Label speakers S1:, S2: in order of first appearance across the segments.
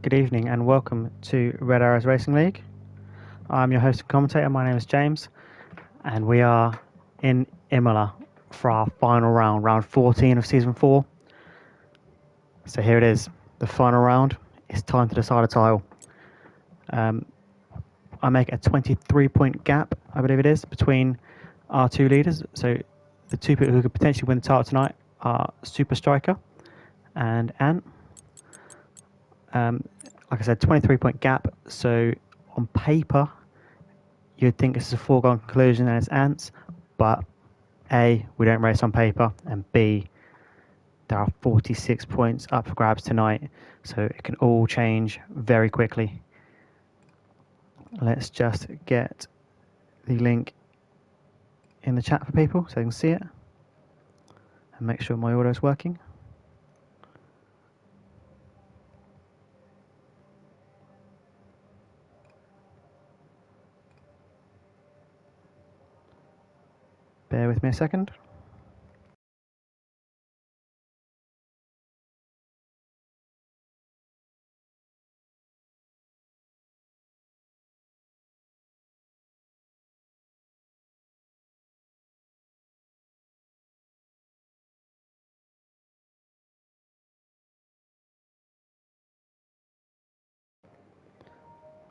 S1: Good evening and welcome to Red Arrows Racing League. I'm your host and commentator. My name is James, and we are in Imola for our final round, round 14 of season 4. So here it is, the final round. It's time to decide a title. I make a 23-point gap, I believe it is, between our two leaders. So the two people who could potentially win the title tonight are Super Striker and Ant. Like I said, 23-point gap. So on paper, you'd think this is a foregone conclusion and it's Ants, but A, we don't race on paper, and B, there are 46 points up for grabs tonight, so it can all change very quickly. Let's just get the link in the chat for people so they can see it and make sure my audio is working. Bear with me a second.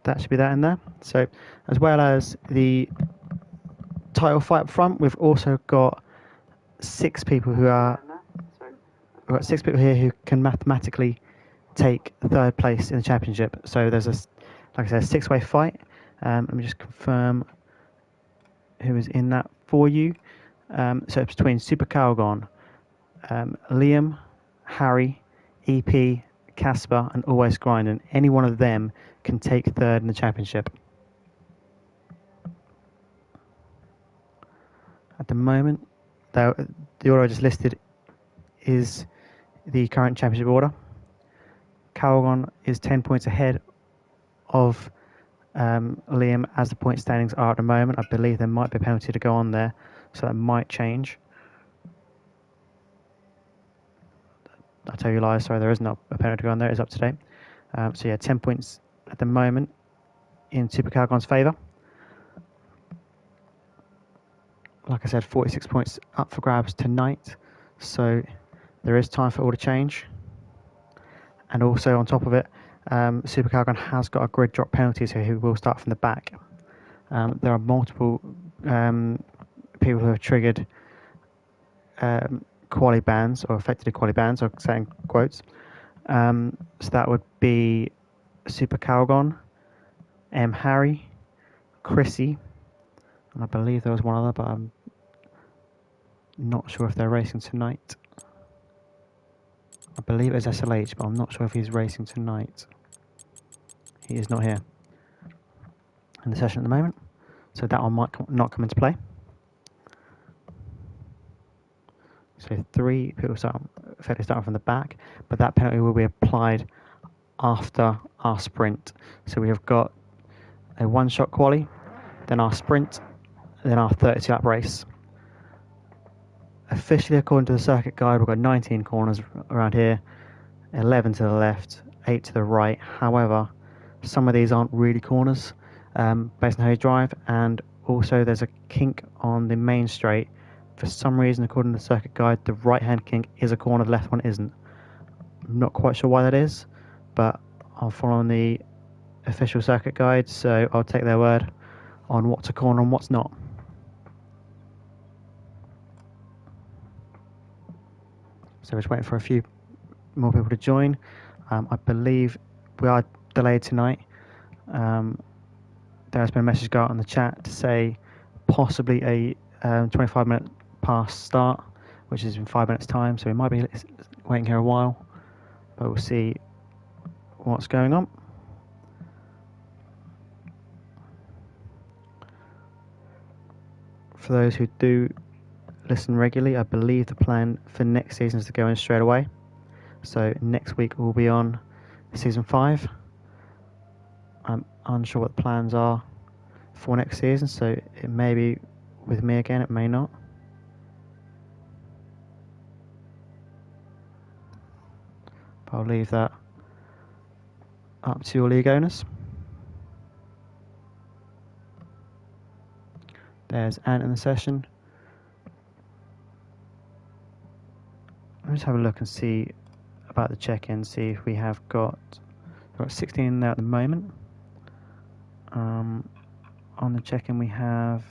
S1: That should be that in there. So, as well as the title fight up front, we've also got six people who are. We've got six people here who can mathematically take third place in the championship. So there's like I said, a six-way fight. Let me just confirm who is in that for you. So it's between Super Calgon, Liam, Harry, EP, Casper, and Always Grinding. Any one of them can take third in the championship. At the moment, the order I just listed is the current championship order. Calgon is 10 points ahead of Liam as the point standings are at the moment. I believe there might be a penalty to go on there, so that might change. I'll tell you lies, sorry, there is not a penalty to go on there, it's up to date. So yeah, 10 points at the moment in Super Calgon's favour. Like I said, 46 points up for grabs tonight, so there is time for all to change. And also on top of it, Super Calgon has got a grid drop penalty, so he will start from the back. There are multiple people who have triggered quali bans or effectively quali bans, or saying quotes. So that would be Super Calgon, Harry, Chrissy, and I believe there was one other, but I'm not sure if they're racing tonight. I believe it's SLH, but I'm not sure if he's racing tonight. He is not here in the session at the moment, so that one might not come into play. So three people effectively start from the back, but that penalty will be applied after our sprint. So we have got a one-shot quali, then our sprint, then our 32-lap race. Officially, according to the circuit guide, we've got 19 corners around here, 11 to the left, 8 to the right. However, some of these aren't really corners based on how you drive, and also there's a kink on the main straight. For some reason, according to the circuit guide, the right-hand kink is a corner, the left one isn't. I'm not quite sure why that is, but I'm following the official circuit guide, so I'll take their word on what's a corner and what's not. So we're just waiting for a few more people to join. I believe we are delayed tonight. There has been a message go out on the chat to say possibly a 25-minute past start, which is in 5 minutes' time, so we might be waiting here a while, but we'll see what's going on. For those who do listen regularly, I believe the plan for next season is to go in straight away. So next week we'll be on season 5. I'm unsure what the plans are for next season, so it may be with me again, it may not. But I'll leave that up to your league owners. There's Ant in the session. Let's have a look and see about the check-in, see if we have got 16 there at the moment. On the check-in we have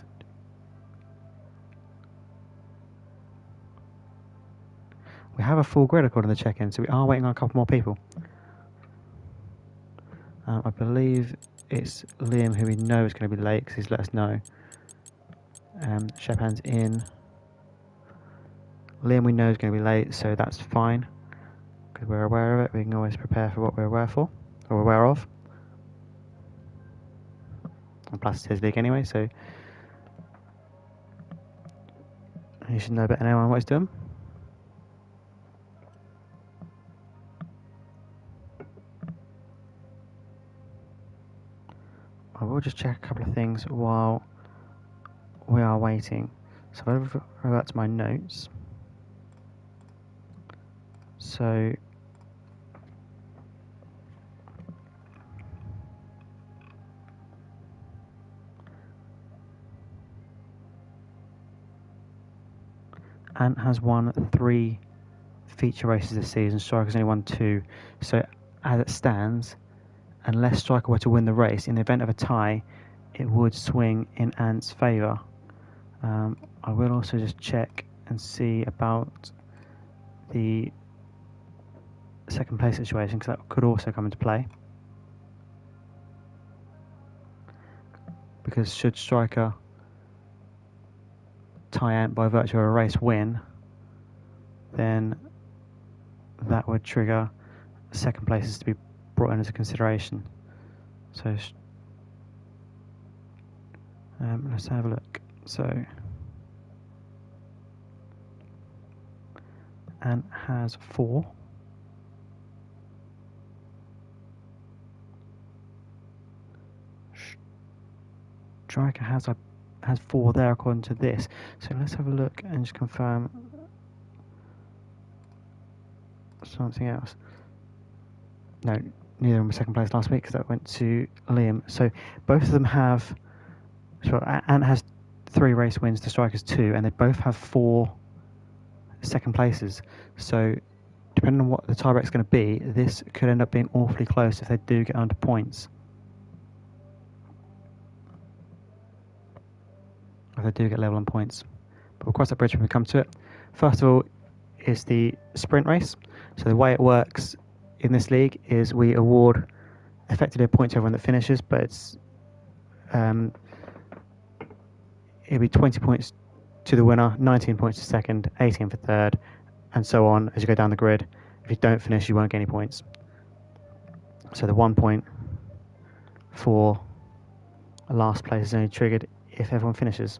S1: a full grid according to the check-in, so we are waiting on a couple more people. I believe it's Liam who we know is going to be late because he's let us know. Shepan's in. Liam we know is going to be late, so that's fine because we're aware of it. We can always prepare for what we're aware of. And plus it's his league anyway, so he should know better than anyone what he's doing. I will just check a couple of things while we are waiting. So I'll revert to my notes. So Ant has won 3 feature races this season. Striker's only won 2. So as it stands, unless Striker were to win the race, in the event of a tie, it would swing in Ant's favour. I will also just check and see about the second place situation, because that could also come into play. Because should Striker tie Ant by virtue of a race win, then that would trigger second places to be brought into consideration. So let's have a look. So Ant has 4. Striker has 4 there according to this. So let's have a look and just confirm something else. No, neither of them were second place last week because that went to Liam. So both of them have. So Ant has 3 race wins, the Striker's 2, and they both have 4 second places. So depending on what the tiebreak is going to be, this could end up being awfully close if they do get under points. If they do get level on points. But we'll cross that bridge when we come to it. First of all is the sprint race. So the way it works in this league is we award effectively a point to everyone that finishes, but it's it'll be 20 points to the winner, 19 points to second, 18 for third, and so on as you go down the grid. If you don't finish, you won't get any points. So the 1 point for last place is only triggered if everyone finishes.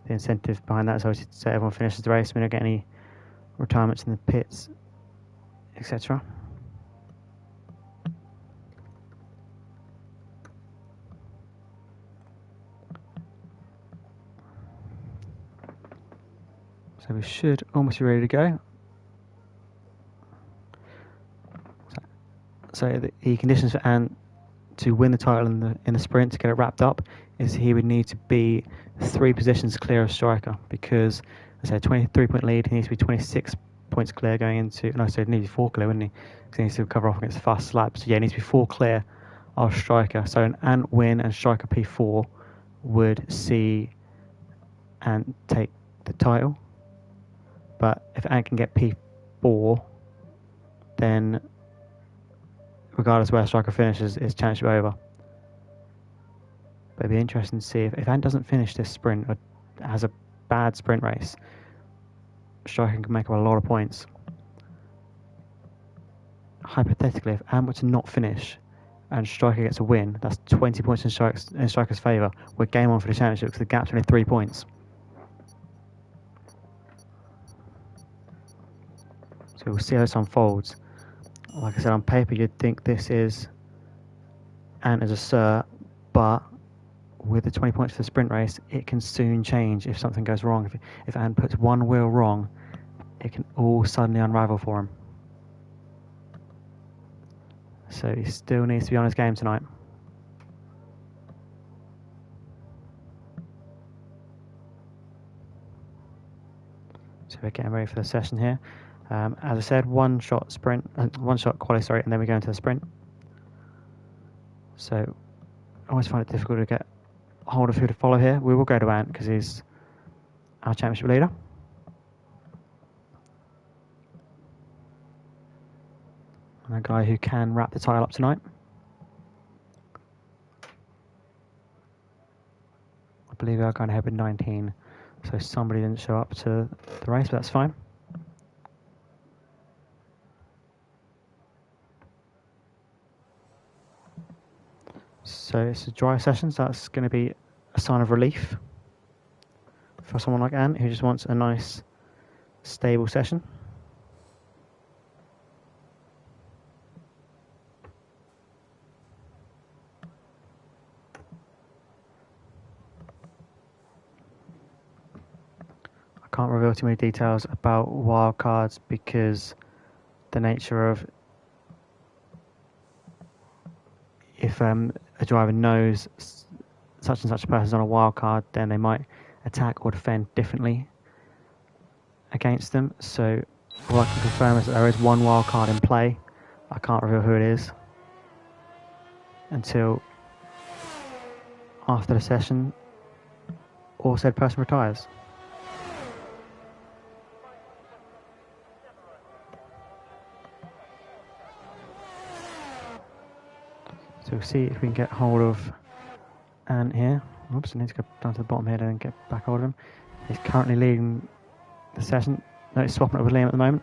S1: The incentive behind that is obviously to say everyone finishes the race, we don't get any retirements in the pits, etc. So we should almost be ready to go. So the conditions for Ant to win the title in the sprint, to get it wrapped up, is he would need to be 3 positions clear of Striker, because as I said, 23-point lead, he needs to be 26 points clear going into. No, so he needs to be 4 clear, wouldn't he? Because he needs to cover off against the fast slab. So yeah, he needs to be 4 clear of Striker. So an Ant win and Striker P4 would see Ant take the title. But if Ant can get P4, then regardless of where Striker finishes, his chance should be over. But it'd be interesting to see if Ant doesn't finish this sprint or has a bad sprint race, Striker can make up a lot of points. Hypothetically, if Ant were to not finish and Striker gets a win, that's 20 points in Striker's favour. We're game on for the championship because the gap's only 3 points. So we'll see how this unfolds. Like I said, on paper you'd think this is Ant as a Sir, but with the 20 points for the sprint race, it can soon change if something goes wrong. If Ant puts one wheel wrong, it can all suddenly unravel for him. So he still needs to be on his game tonight. So we're getting ready for the session here. As I said, one shot quali, sorry, and then we go into the sprint. So I always find it difficult to get hold of who to follow here. We will go to Ant because he's our championship leader. And a guy who can wrap the title up tonight. I believe we are going ahead with 19. So somebody didn't show up to the race, but that's fine. So it's a dry session, so that's going to be a sign of relief for someone like Ant who just wants a nice, stable session. I can't reveal too many details about wildcards because the nature of if a driver knows such and such a person's on a wildcard, then they might attack or defend differently against them. So all I can confirm is that there is one wildcard in play. I can't reveal who it is until after the session or said person retires. So we'll see if we can get hold of Ant here. Oops, I need to go down to the bottom here and get back hold of him. He's currently leading the session. No, he's swapping it with Liam at the moment.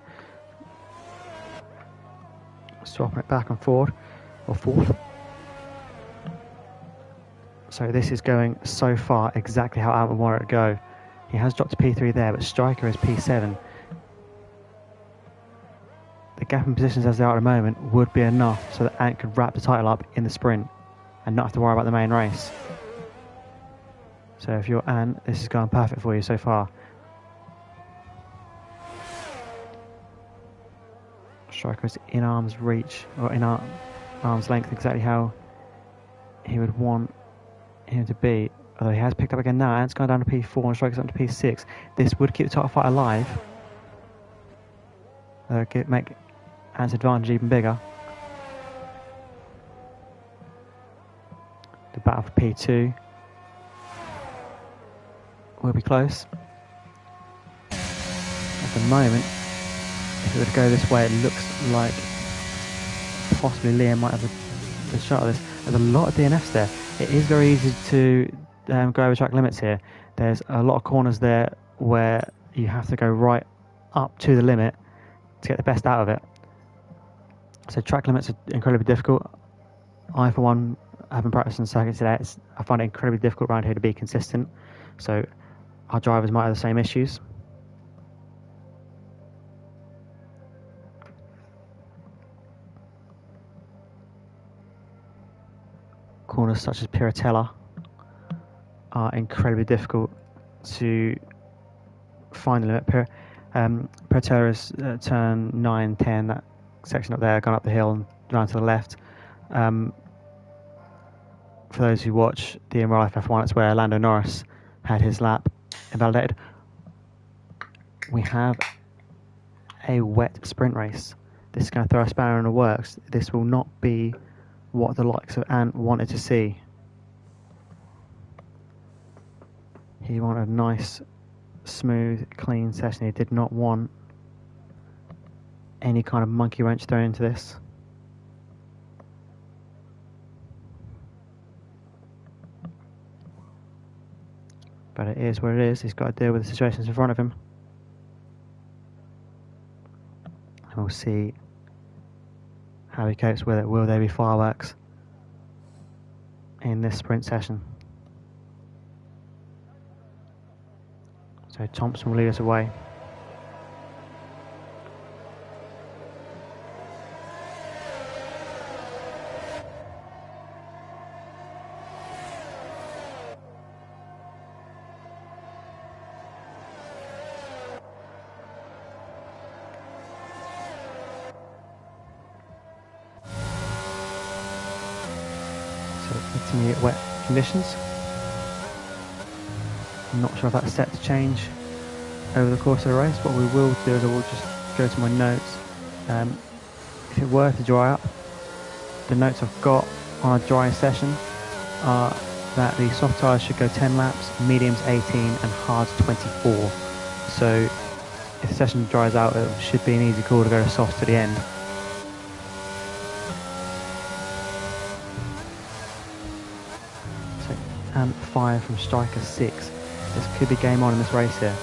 S1: Swapping it back and forward, or forth. So this is going so far exactly how Ant would want it to go. He has dropped to P3 there, but Striker is P7. The gap in positions as they are at the moment would be enough so that Ant could wrap the title up in the sprint and not have to worry about the main race. So if you're Ant, this is going perfect for you so far. Striker is in arm's reach, or in arm's length, exactly how he would want him to be. Although he has picked up again now. Ant's gone down to P4 and Striker's up to P6. This would keep the title fight alive. Make Ant's advantage even bigger. The battle for P2 will be close. At the moment, if it were to go this way, it looks like possibly Liam might have the shot of this. There's a lot of DNFs there. It is very easy to go over track limits here. There's a lot of corners there where you have to go right up to the limit to get the best out of it. So track limits are incredibly difficult. I, for one, have been practicing circuits today. I find it incredibly difficult around here to be consistent. So our drivers might have the same issues. Corners such as Piratella are incredibly difficult to find the limit. Piratella is turn 9, 10, that section up there, gone up the hill and round to the left. For those who watch the Imola F1, it's where Lando Norris had his lap invalidated. We have a wet sprint race. This is going to throw a spanner in the works. This will not be what the likes of Ant wanted to see. He wanted a nice, smooth, clean session. He did not want any kind of monkey wrench thrown into this. But it is what it is. He's got to deal with the situations in front of him. And we'll see how he copes with it. Will there be fireworks in this sprint session? So Thompson will lead us away. exceptionally wet conditions. I'm not sure if that's set to change over the course of the race. What we will do is I will just go to my notes. If it were to dry up, the notes I've got on a drying session are that the soft tyres should go 10 laps, mediums 18 and hards 24. So if the session dries out, it should be an easy call to go to softs to the end. So, and 5 from striker 6. This could be game on in this race here.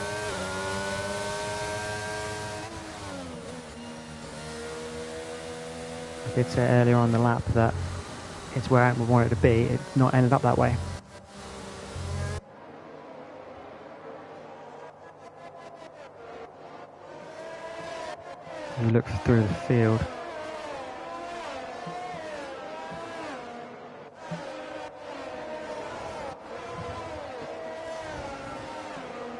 S1: I did say earlier on the lap that it's where I would want it to be. It's not ended up that way. We look through the field.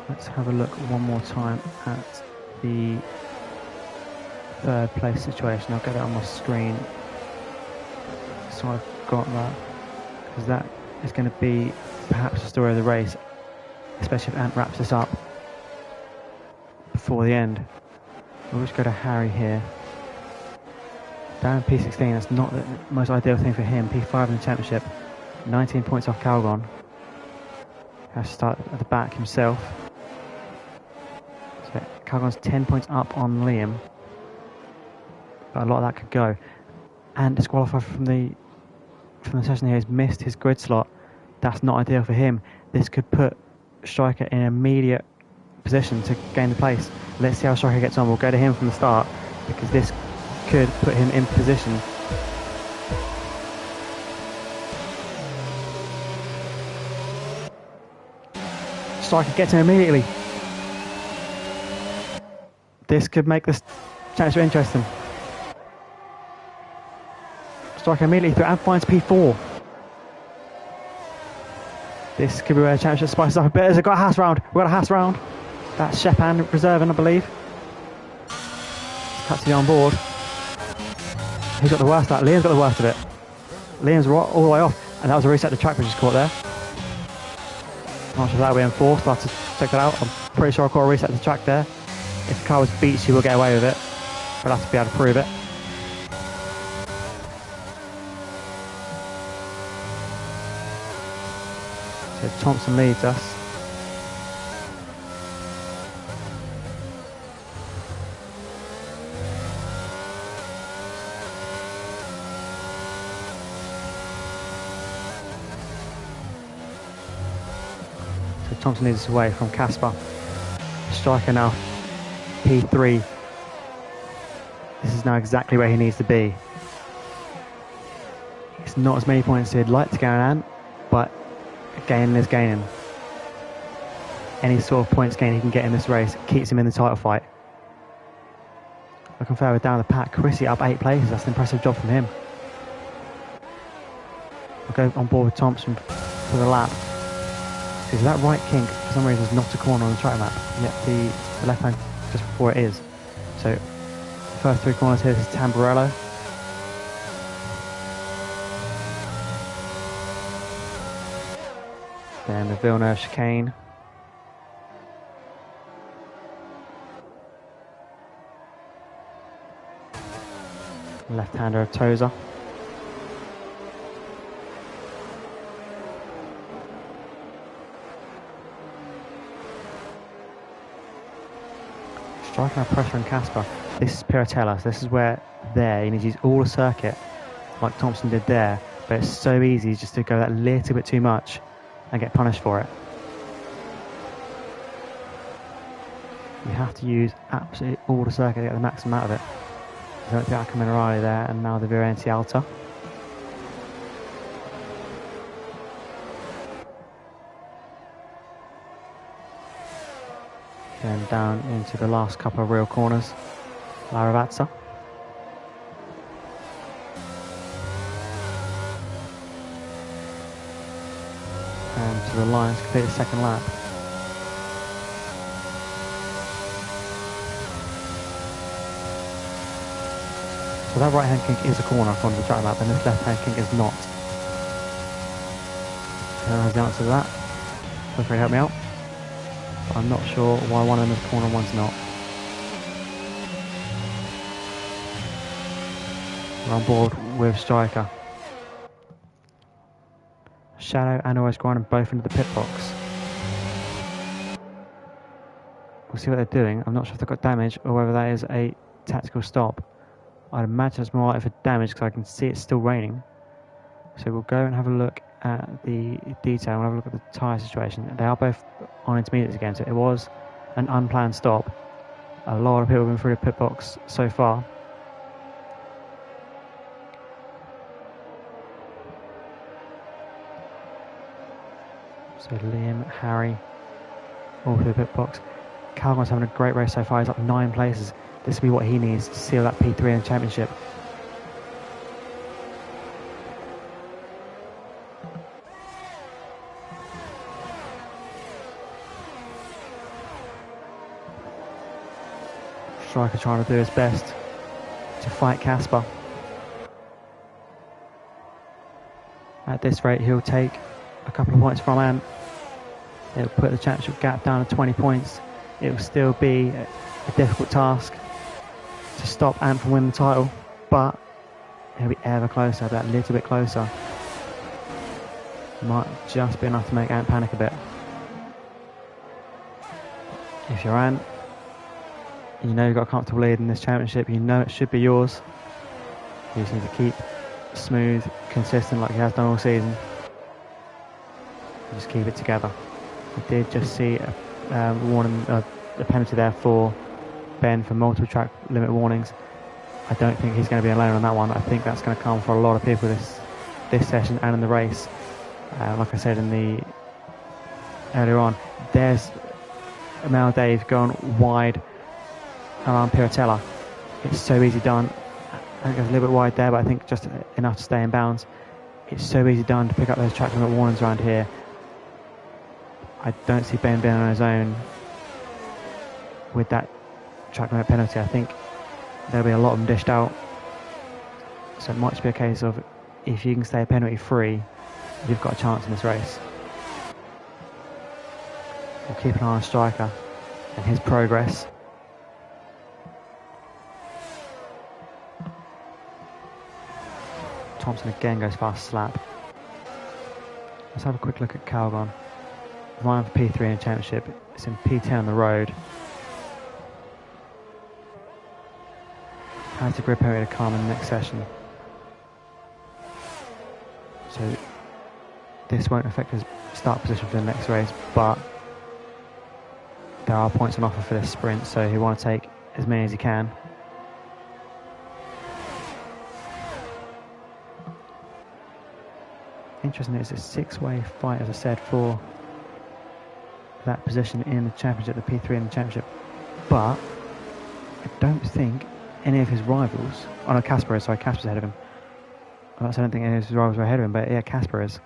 S1: Let's have a look one more time at the third place situation. I'll get it on my screen so I've got that, because that is going to be perhaps the story of the race, especially if Ant wraps this up before the end. We'll just go to Harry here. Down in P16, that's not the most ideal thing for him. P5 in the championship, 19 points off Calgon. Has to start at the back himself. So Calgon's 10 points up on Liam. But a lot of that could go. And disqualified from the session here. He's missed his grid slot. That's not ideal for him. This could put Striker in an immediate position to gain the place. Let's see how Striker gets on. We'll go to him from the start, because this could put him in position. Striker gets him immediately. This could make this championship interesting. Striker immediately through and finds P4. This could be where the championship spices up a bit. We've got a Haas round. We've got a Haas round. That's Shepan reserving, I believe. Cut to the on board. Who's got the worst of that? Liam's got the worst of it. Liam's all the way off. And that was a reset the track which is caught there. I'm not sure if that will be enforced. I'll have to check that out. I'm pretty sure I caught a reset the track there. If the car was beat, she will get away with it. But I'll have to be able to prove it. So Thompson leads us. So Thompson leads us away from Casper. Striker now P3. This is now exactly where he needs to be. It's not as many points as he'd like to go on, but gaining is gaining. Any sort of points gain he can get in this race keeps him in the title fight. Looking further down the pack, Chrissy up 8 places. That's an impressive job from him. I'll go on board with Thompson for the lap. Is that right kink for some reason is not a corner on the track map, yet the left hand just before it is. So the first 3 corners here, this is Tamburello. Then the Villeneuve chicane. Left-hander of Tozer. Striking our pressure on Casper. This is Piratella, so this is where he needs to use all the circuit like Thompson did there, but it's so easy just to go that little bit too much and get punished for it. You have to use absolutely all the circuit to get the maximum out of it. So the Acca Minerale there, and now the Virenti Alta. Then down into the last couple of real corners, La Ravazza. And to the lines, complete the second lap. So that right hand kink is a corner from the track map, and this left hand kink is not. Has the answer to that. Feel free to help me out. But I'm not sure why one of them is corner and one's not. We're on board with striker. Shadow and Always Grinding both into the pit box. We'll see what they're doing. I'm not sure if they've got damage or whether that is a tactical stop. I'd imagine it's more likely for damage because I can see it's still raining. So we'll go and have a look at the detail. We'll have a look at the tyre situation. They are both on intermediates again, so it was an unplanned stop. A lot of people have been through the pit box so far. So Liam, Harry, all through the pit box. Calgon's having a great race so far. He's up 9 places. This will be what he needs to seal that P3 in the championship. Striker trying to do his best to fight Casper. At this rate, he'll take a couple of points from Ant. It'll put the championship gap down to 20 points. It will still be a difficult task to stop Ant from winning the title, but he'll be ever closer, that little bit closer. Might just be enough to make Ant panic a bit. If you're Ant, you know you've got a comfortable lead in this championship, you know it should be yours. You just need to keep smooth, consistent like he has done all season. Just keep it together. I did just see a warning, a penalty there for Ben for multiple track limit warnings. I don't think he's going to be alone on that one. I think that's going to come for a lot of people this session and in the race. Like I said earlier on, there's Mel Dave going wide around Piratella. It's so easy done. I think it's a little bit wide there, but I think just enough to stay in bounds. It's so easy done to pick up those track limit warnings around here. I don't see Ben being on his own with that track limit penalty. I think there'll be a lot of them dished out. So it might just be a case of if you can stay penalty free, you've got a chance in this race. We'll keep an eye on Striker and his progress. Thompson again goes past Slap. Let's have a quick look at Calgon. Vying for P3 in the championship. It's in P10 on the road. Has the grip area to calm in the next session. So this won't affect his start position for the next race, but there are points on offer for this sprint, so he'll want to take as many as he can. Interesting, it's a 6-way fight, as I said, for that position in the championship, the P3 in the championship. But I don't think any of his rivals, oh no, Casper is, sorry, Casper's ahead of him. I don't think any of his rivals are ahead of him, but yeah, Casper is.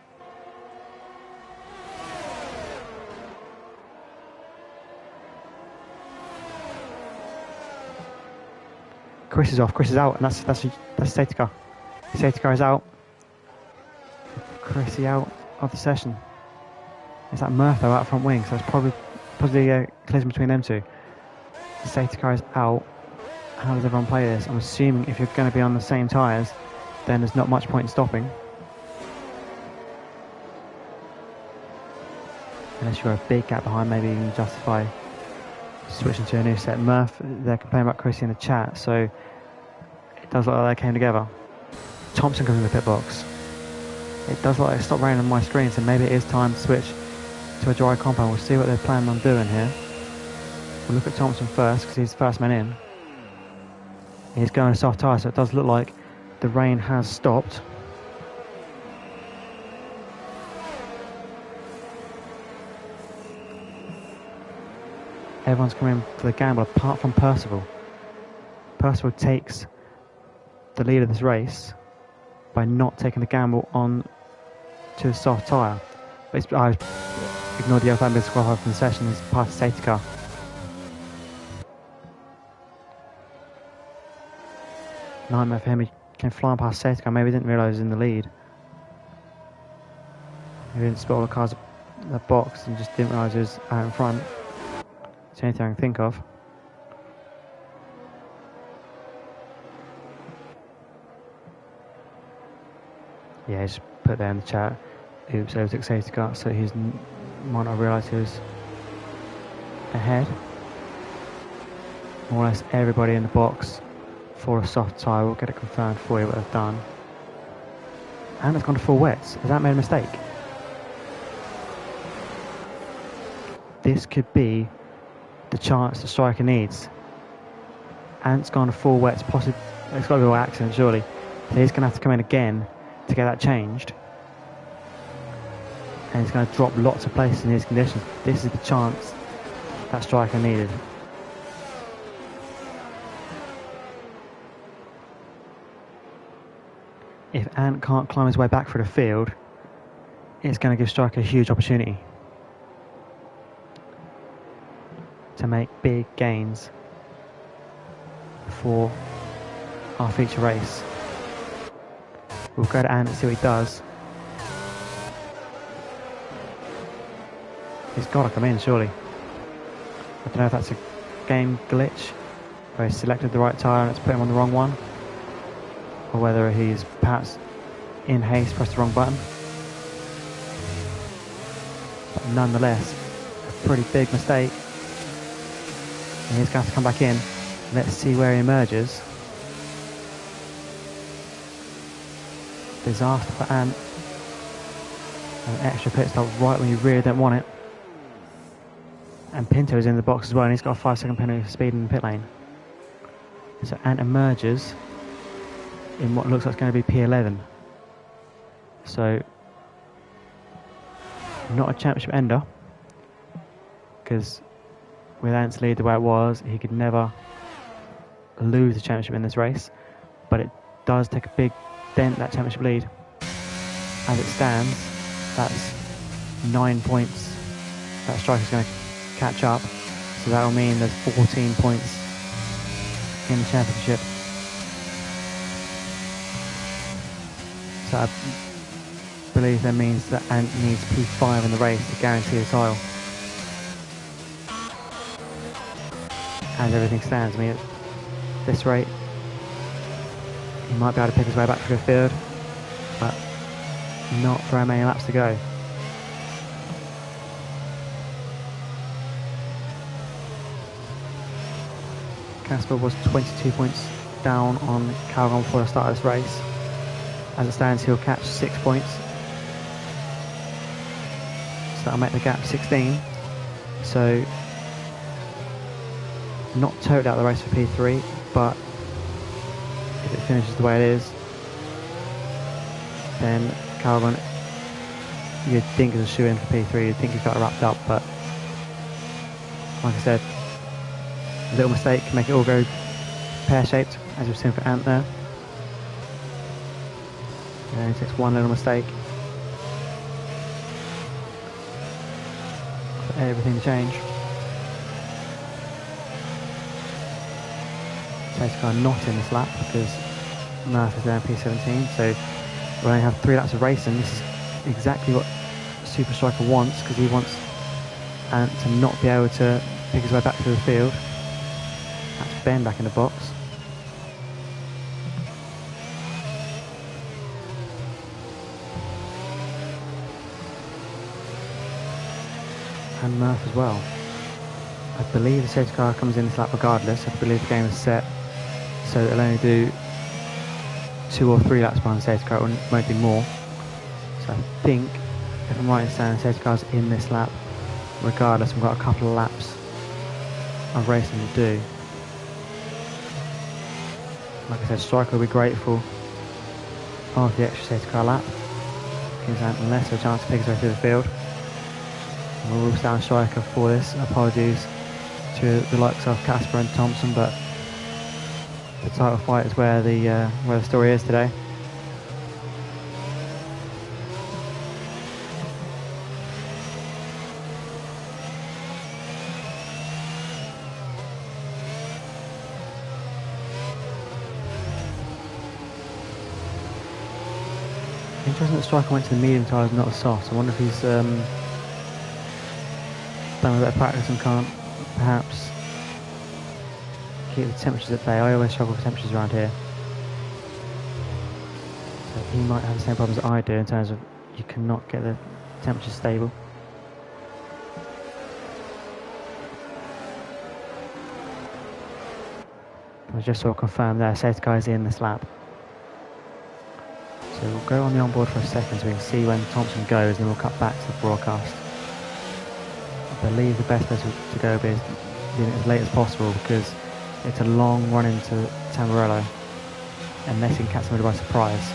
S1: Chris is off, Chris is out, and that's safety car. Safety car is out. Chrissy out of the session. It's that Murphy out front wing, so it's probably a collision between them two. The safety car is out. How does everyone play this? I'm assuming if you're going to be on the same tyres, then there's not much point in stopping. Unless you're a big gap behind, maybe you can justify switching to a new set. Murph, they're complaining about Chrissy in the chat, so it does look like they came together. Thompson comes in the pit box. It does look like it stopped raining on my screen, so maybe it is time to switch to a dry compound. We'll see what they're planning on doing here. We'll look at Thompson first, because he's the first man in. He's going to soft tyre, so it does look like the rain has stopped. Everyone's coming for the gamble, apart from Percival. Percival takes the lead of this race by not taking the gamble on to the soft tyre. But I ignored the yellow flag, disqualified from the session. He's past the safety car. Nightmare for him. He came flying past safety car. Maybe he didn't realise he was in the lead. He didn't spot all the cars in the box and just didn't realise he was out in front. It's the only thing I can think of. Yeah, just put there in the chat. Oops, I was at safety car, so he might not realise he was ahead. More or less everybody in the box for a soft tyre. We'll get it confirmed for you what they've done. And it's gone to full wets. Has that made a mistake? This could be the chance the striker needs. Ant's gone to full wets, possibly. It's got to be an accident, surely. So he's going to have to come in again to get that changed. And he's going to drop lots of places in these conditions. This is the chance that striker needed. If Ant can't climb his way back through the field, it's going to give striker a huge opportunity to make big gains for our feature race. We'll go to Ant and see what he does. He's got to come in, surely. I don't know if that's a game glitch, where he's selected the right tyre and it's put him on the wrong one, or whether he's perhaps in haste pressed the wrong button. But nonetheless, a pretty big mistake. And he's going to have to come back in. Let's see where he emerges. Disaster for Ant. An extra pit stop right when you really don't want it. And Pinto's in the box as well, and he's got a 5-second penalty for speed in the pit lane. So Ant emerges in what looks like it's going to be P11. So, not a championship ender, because with Ant's lead the way it was, he could never lose the championship in this race, but it does take a big dent, that championship lead. As it stands, that's 9 points that striker's going to catch up, so that will mean there's 14 points in the championship. So I believe that means that Ant needs P5 in the race to guarantee the title. As everything stands, I mean, at this rate, he might be able to pick his way back through the field, but not for how many laps to go. Casper was 22 points down on Calgon before the start of this race. As it stands, he'll catch 6 points. So that'll make the gap 16. So, not totally out of the race for P3, but if it finishes the way it is, then Calgon, you'd think is a shoe-in for P3, you'd think he's got it wrapped up, but like I said, a little mistake can make it all go pear-shaped, as we've seen for Ant there. It only takes one little mistake for everything to change. Safety car not in this lap because Murph is there in P17, so we'll only have 3 laps of racing. This is exactly what Super Striker wants, because he wants Ant to not be able to pick his way back through the field. That's Ben back in the box. And Murph as well. I believe the safety car comes in this lap regardless. I believe the game is set so it'll only do 2 or 3 laps behind the safety car, it won't be more. So I think, if I'm right in saying, the safety car's in this lap regardless. We've got a couple of laps of racing to do. Like I said, Striker will be grateful of the extra safety car lap. Gives Ant less of a chance to pick his way through the field. And we'll rule down Striker for this. Apologies to the likes of Casper and Thompson, but the title fight is where the story is today. Interesting that Striker went to the medium tyres, not the soft. I wonder if he's done a bit of practice and can't perhaps keep the temperatures at bay. I always struggle with temperatures around here. So he might have the same problems that I do in terms of you cannot get the temperature stable. I just saw confirmed there, safety car is in this lap. So we'll go on the onboard for a second so we can see when Thompson goes, and then we'll cut back to the broadcast. I believe the best place to go is doing it as late as possible because it's a long run into Tamburello unless you can catch somebody by surprise.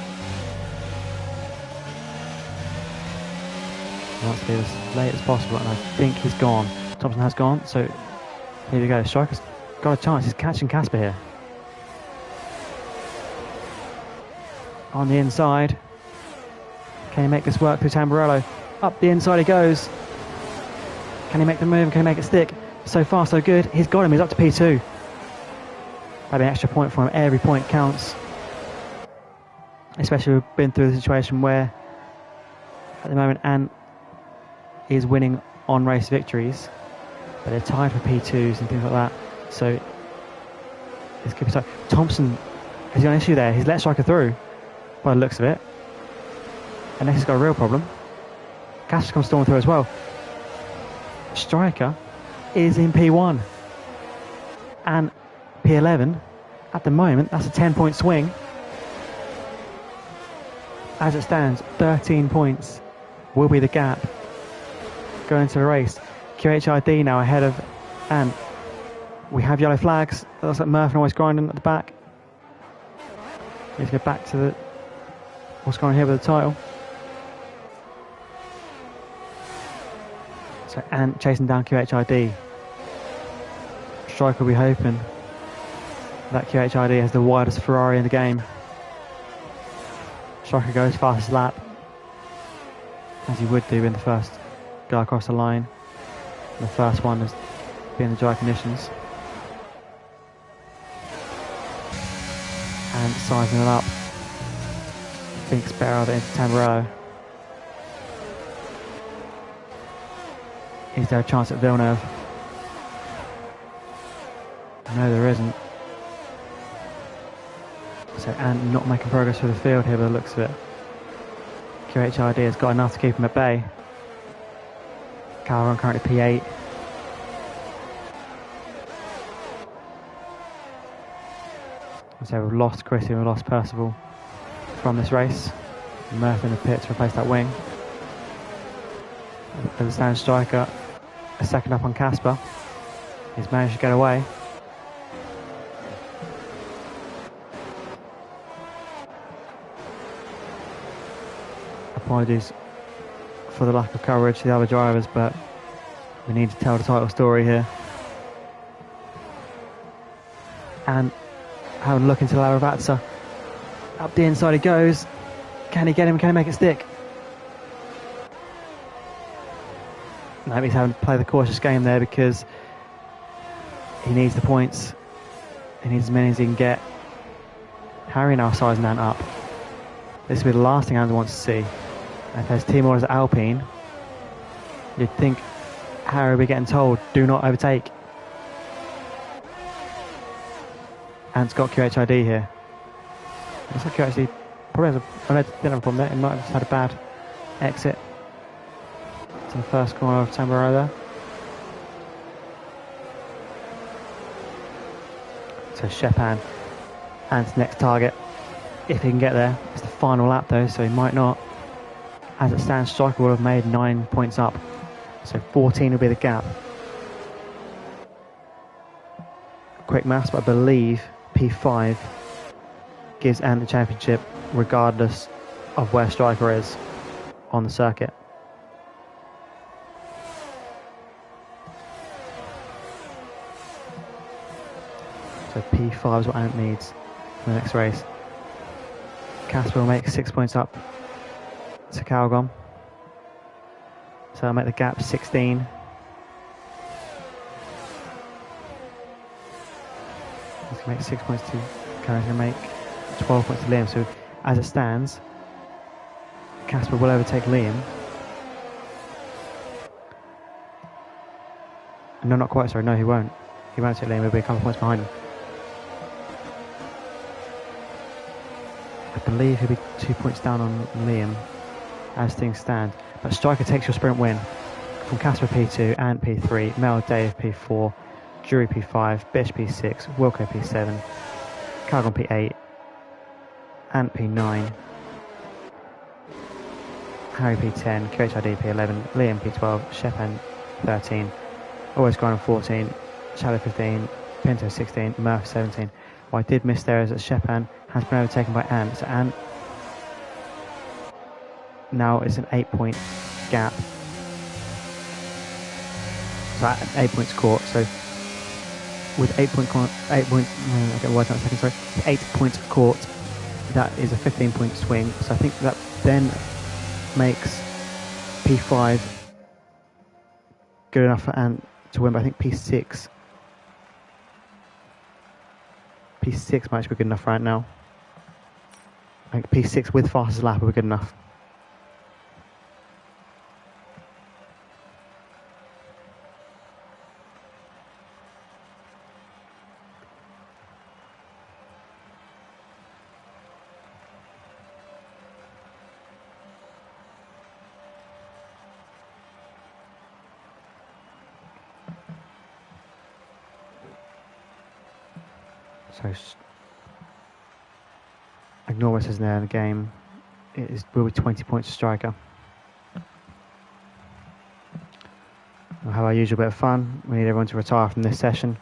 S1: He wants to be as late as possible, and I think he's gone. Thompson has gone, so here we go. Striker's got a chance. He's catching Casper here. On the inside. Can he make this work through Tamburello? Up the inside he goes. Can he make the move? Can he make it stick? So far, so good. He's got him. He's up to P2. That'd be an extra point for him. Every point counts. Especially we've been through the situation where, at the moment, Ant is winning on race victories, but they're tied for P2s and things like that. So this could be tight. Thompson has got an issue there. He's let Striker through by the looks of it. Unless he's got a real problem. Casper's come storming through as well. Striker is in P1 and P11 at the moment. That's a 10-point swing. As it stands, 13 points will be the gap going into the race. QHID now ahead of Ant. We have yellow flags. That looks like Murphy always grinding at the back. Need to go back to the what's going on here with the title. So Ant chasing down QHID. Striker will be hoping that QHID has the widest Ferrari in the game. Striker goes fastest lap, as he would do in the first go across the line. The first one is being the dry conditions. And sizing it up. Thinks better of it into Tamburello. Is there a chance at Villeneuve? No, there isn't. So Ant not making progress through the field here by the looks of it. QHID has got enough to keep him at bay. Calron currently P8. So we've lost Chrissy and we've lost Percival from this race. Murphy in the pit to replace that wing. As it stands, Striker a second up on Casper. He's managed to get away. Apologies for the lack of coverage to the other drivers, but we need to tell the title story here. And having a look into Laravatsa. Up the inside he goes. Can he get him? Can he make it stick? No, he's having to play the cautious game there because he needs the points. He needs as many as he can get. Harry now sizing Ant up. This will be the last thing Ant wants to see. And if there's team orders at Alpine, you'd think Harry would be getting told, do not overtake. Ant's got QHID here. Looks like QHID probably has didn't have a problem there. He might have just had a bad exit to the first corner of Tamburello there. So Shepan, Ant's next target, if he can get there. It's the final lap though, so he might not. As it stands, Striker will have made 9 points up, so 14 will be the gap. Quick maths, but I believe P5 gives Ant the championship regardless of where Striker is on the circuit. So P5 is what Ant needs for the next race. Casper will make 6 points up to Calgon. So I'll make the gap 16. He's going to make 6 points to Calgon's going to make 12 points to Liam. So as it stands, Casper will overtake Liam. No, not quite, sorry. No, he won't. He won't take Liam. He'll be a couple of points behind him. I believe he'll be 2 points down on Liam as things stand. But Striker takes your sprint win from Casper P2, Ant P3, Mel Dave P4, Jury P5, Bish P6, Wilco P7, Calgon P8, Ant P9, Harry P10, QHID P11, Liam P12, Shepan 13, Always Grind on 14, Shadow 15, Pinto 16, Murph 17. What I did miss there is that Shepan has been overtaken by Ant. So Ant now is an 8-point gap. So 8 points caught. So with 8 points, I get word out in a second, sorry. 8 points caught, that is a 15-point swing. So I think that then makes P5 good enough for Ant to win, but I think P6 might be good enough right now. I think P6 with fastest lap will be good enough. So ignore what says there in the game. It will be 20 points to Striker. We'll have our usual bit of fun. We need everyone to retire from this session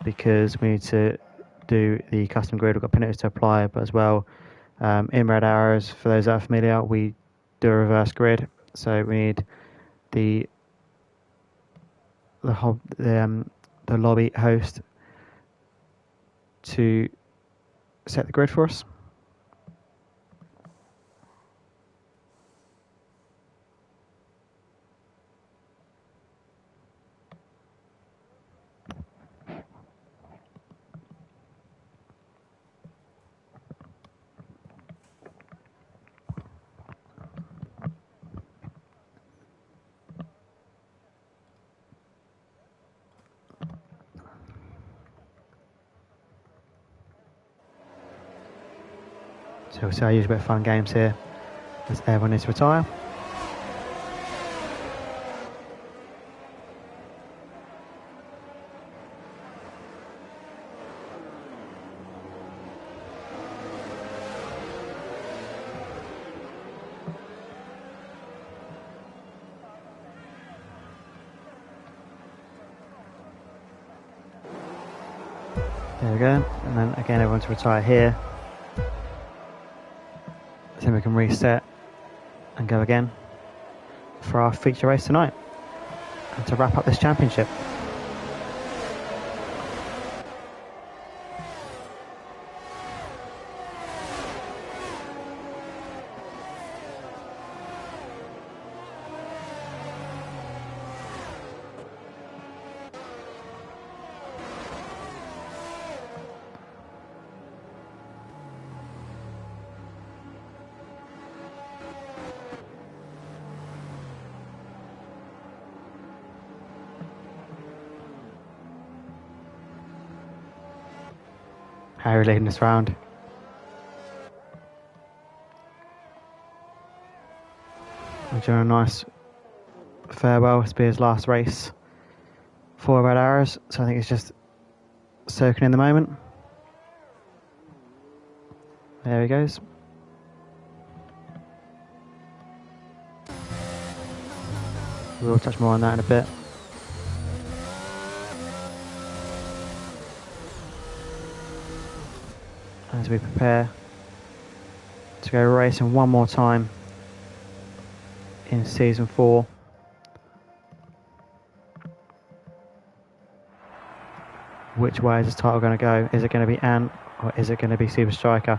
S1: because we need to do the custom grid. We've got penalties to apply, but as well, in red arrows, for those that are familiar, we do a reverse grid. So we need the lobby host to set the grid for us. So we'll see our usual bit of fun games here as everyone needs to retire. There we go, and then again everyone to retire here. Then we can reset and go again for our feature race tonight and to wrap up this championship. Harry leading this round. We're doing a nice farewell. It's be his last race for red arrows, so I think it's just soaking in the moment. There he goes. We'll touch more on that in a bit. As we prepare to go racing one more time in season 4. Which way is this title going to go? Is it going to be Ant or is it going to be Super Striker?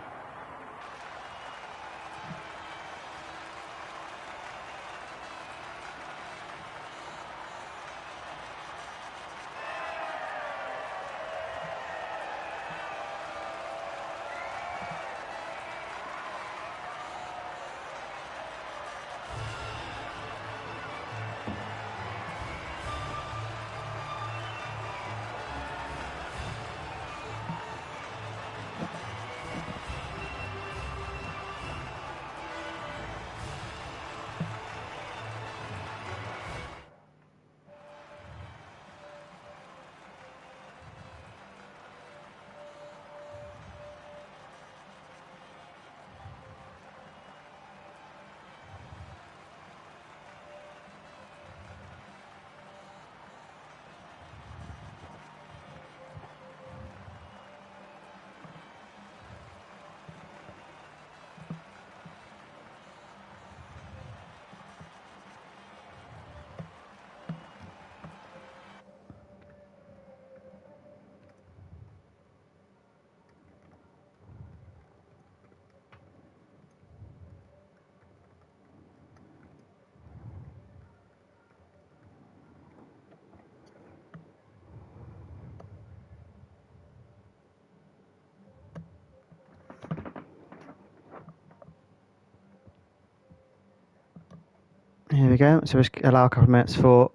S1: we go. So just allow a couple of minutes for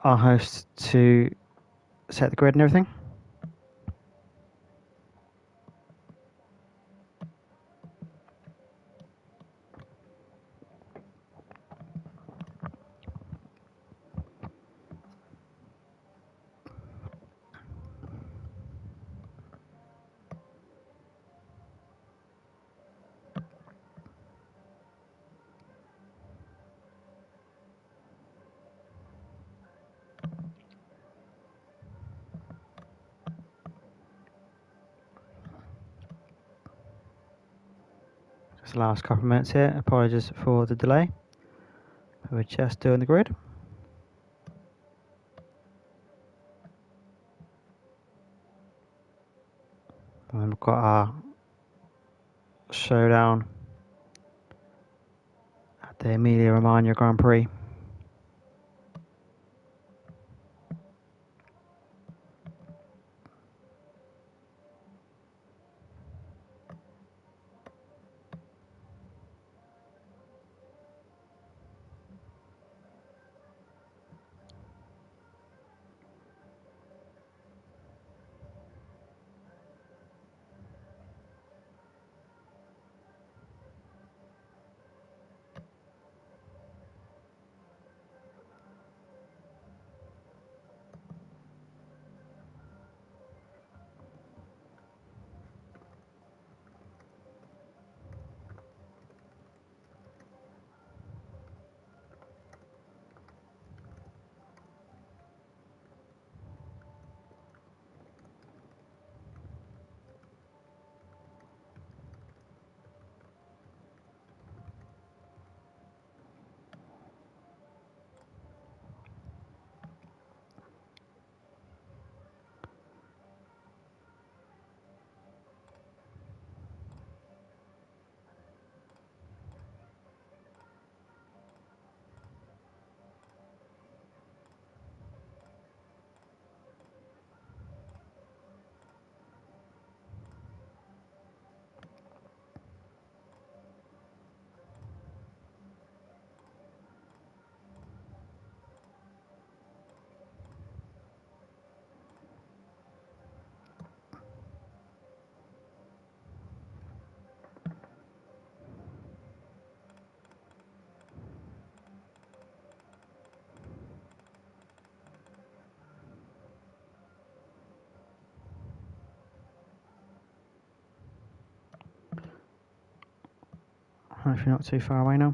S1: our host to set the grid and everything. Just the last couple of minutes here. Apologies for the delay. We're just doing the grid. And then we've got our showdown at the Emilia-Romagna Grand Prix. Hopefully not too far away now.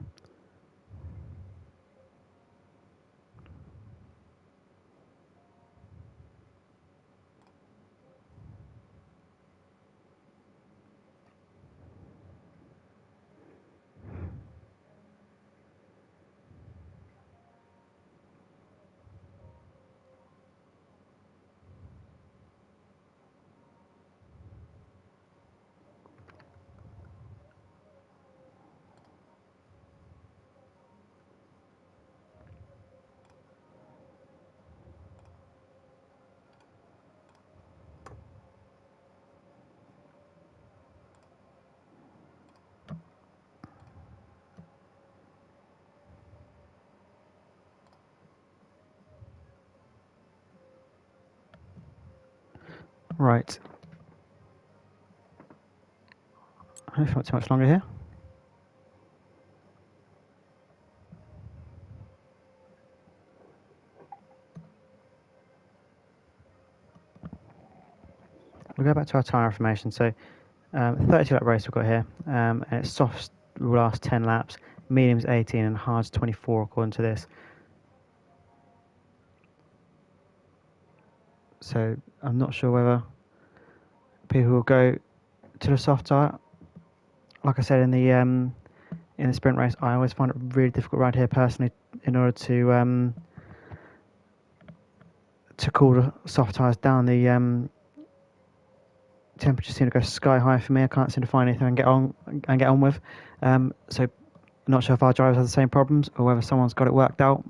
S1: Right. Hopefully not too much longer here. We'll go back to our tyre information. So 32 lap race we've got here, and it's soft will last 10 laps, medium's 18 and hard's 24 according to this. So I'm not sure whether people will go to the soft tyre. Like I said in the sprint race, I always find it really difficult right here personally in order to cool the soft tyres down. The temperatures seem to go sky high for me. I can't seem to find anything and get on with. So I'm not sure if our drivers have the same problems or whether someone's got it worked out.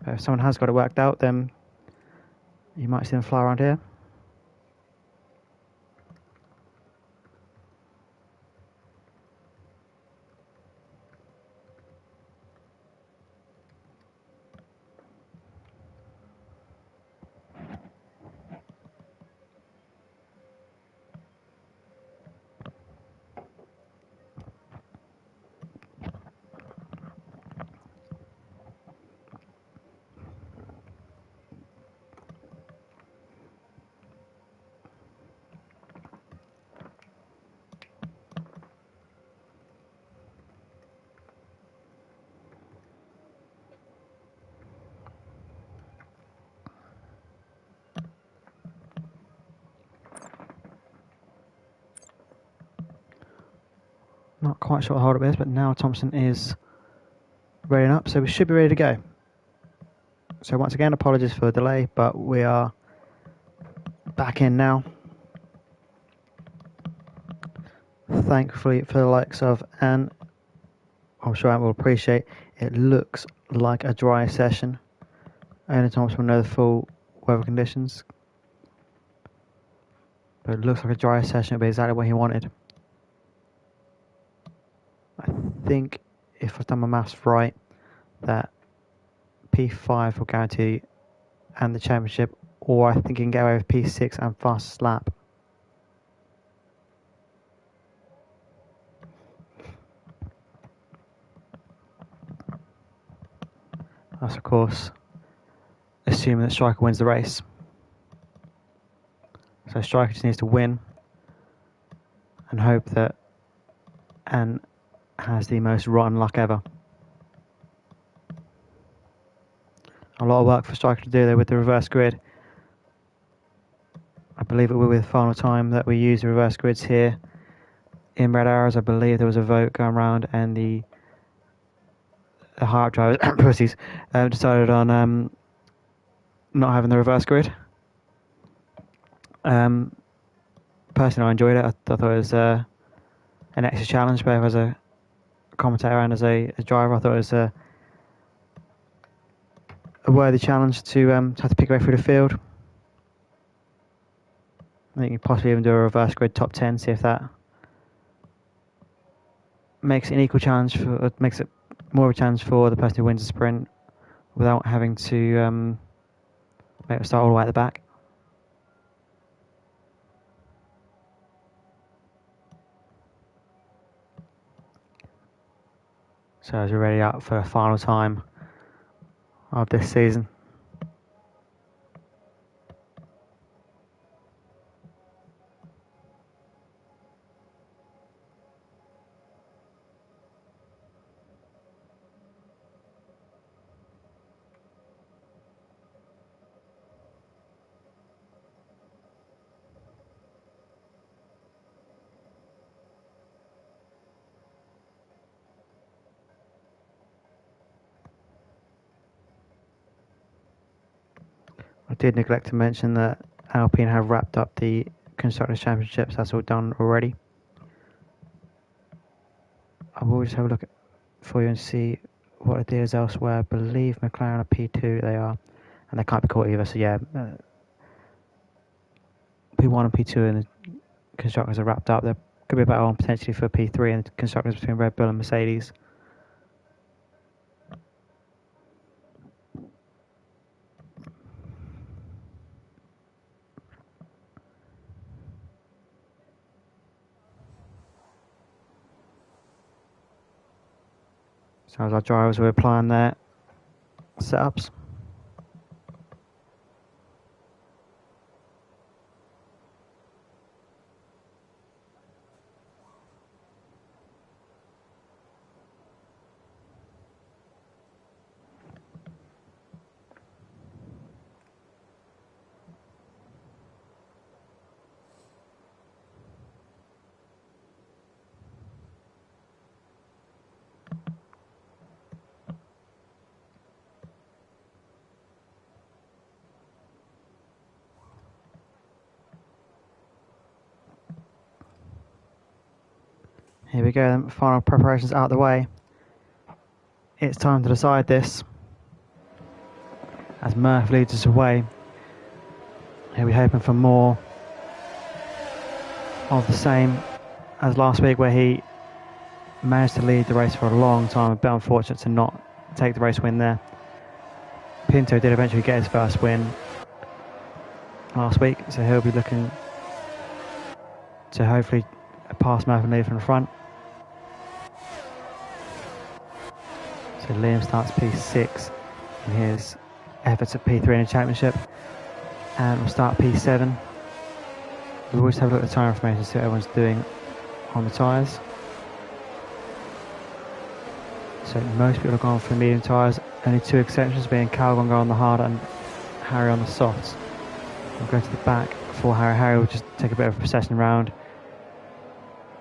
S1: If someone has got it worked out, then you might see them fly around here. Not quite sure what the hold up is, but now Thompson is ready up, so we should be ready to go. So once again, apologies for the delay, but we are back in now. Thankfully for the likes of Anne, I'm sure Anne will appreciate, it looks like a dry session. Only Thompson will know the full weather conditions. But it looks like a dry session, it'll be exactly what he wanted. I think, if I've done my maths right, that P5 will guarantee and the championship, or I think he can get away with P6 and fastest lap. That's of course assuming that Striker wins the race. So Striker just needs to win and hope that Anne has the most rotten luck ever. A lot of work for Striker to do there with the reverse grid. I believe it will be the final time that we use the reverse grids here in Red Arrows. I believe there was a vote going around and the higher up drivers pussies decided on not having the reverse grid. Personally, I enjoyed it. I thought it was an extra challenge, both as a commentator and as a driver. I thought it was a worthy challenge to have to pick away through the field. I think you could possibly even do a reverse grid top 10, see if that makes it an equal challenge, makes it more of a challenge for the person who wins the sprint without having to make it start all the way at the back. So as we're ready up for the final time of this season. I did neglect to mention that Alpine have wrapped up the Constructors' Championships. That's all done already. I will just have a look for you and see what it is elsewhere. I believe McLaren are P2, they are, and they can't be caught either. So yeah, P1 and P2 and the Constructors are wrapped up. There could be a battle on potentially for P3 and the Constructors between Red Bull and Mercedes. So as our drivers were applying their setups. Here we go then, final preparations out of the way. It's time to decide this. As Murph leads us away. Here we're hoping for more of the same as last week, where he managed to lead the race for a long time, a bit unfortunate to not take the race win there. Pinto did eventually get his first win last week, so he'll be looking to hopefully pass Murph and lead from the front. So Liam starts P6 in his efforts at P3 in the championship, and we'll start P7. We'll always have a look at the tyre information, see what everyone's doing on the tyres. So most people have gone for the medium tyres, only two exceptions being Calgon go on the hard and Harry on the softs. We'll go to the back for Harry. Harry will just take a bit of a procession round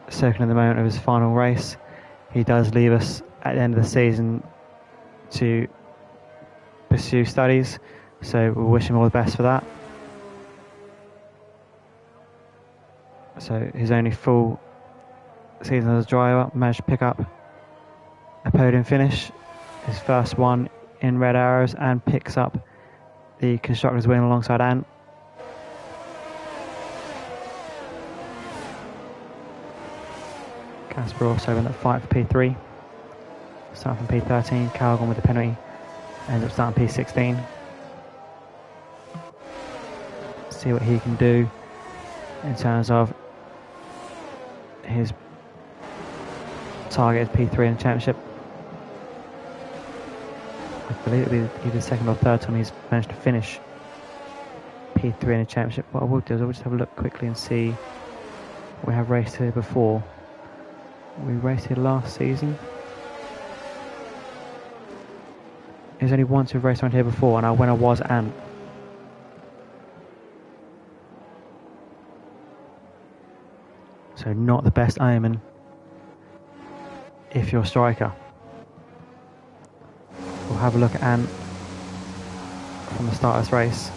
S1: circling the moment of his final race. He does leave us at the end of the season to pursue studies, so we wish him all the best for that. So his only full season as a driver, managed to pick up a podium finish, his first one in Red Arrows, and picks up the Constructors' win alongside Ant. Casper also in that fight for P3, starting from P13. Calgon with the penalty ends up starting P16. See what he can do in terms of his target is P3 in the championship. I believe it'll be either second or third time he's managed to finish P3 in the championship. What I will do is I will just have a look quickly and see. We have raced here before. We raced here last season. There's only once we've raced around here before, and our winner was Ant. So not the best omen if you're a striker. We'll have a look at Ant from the start of this race.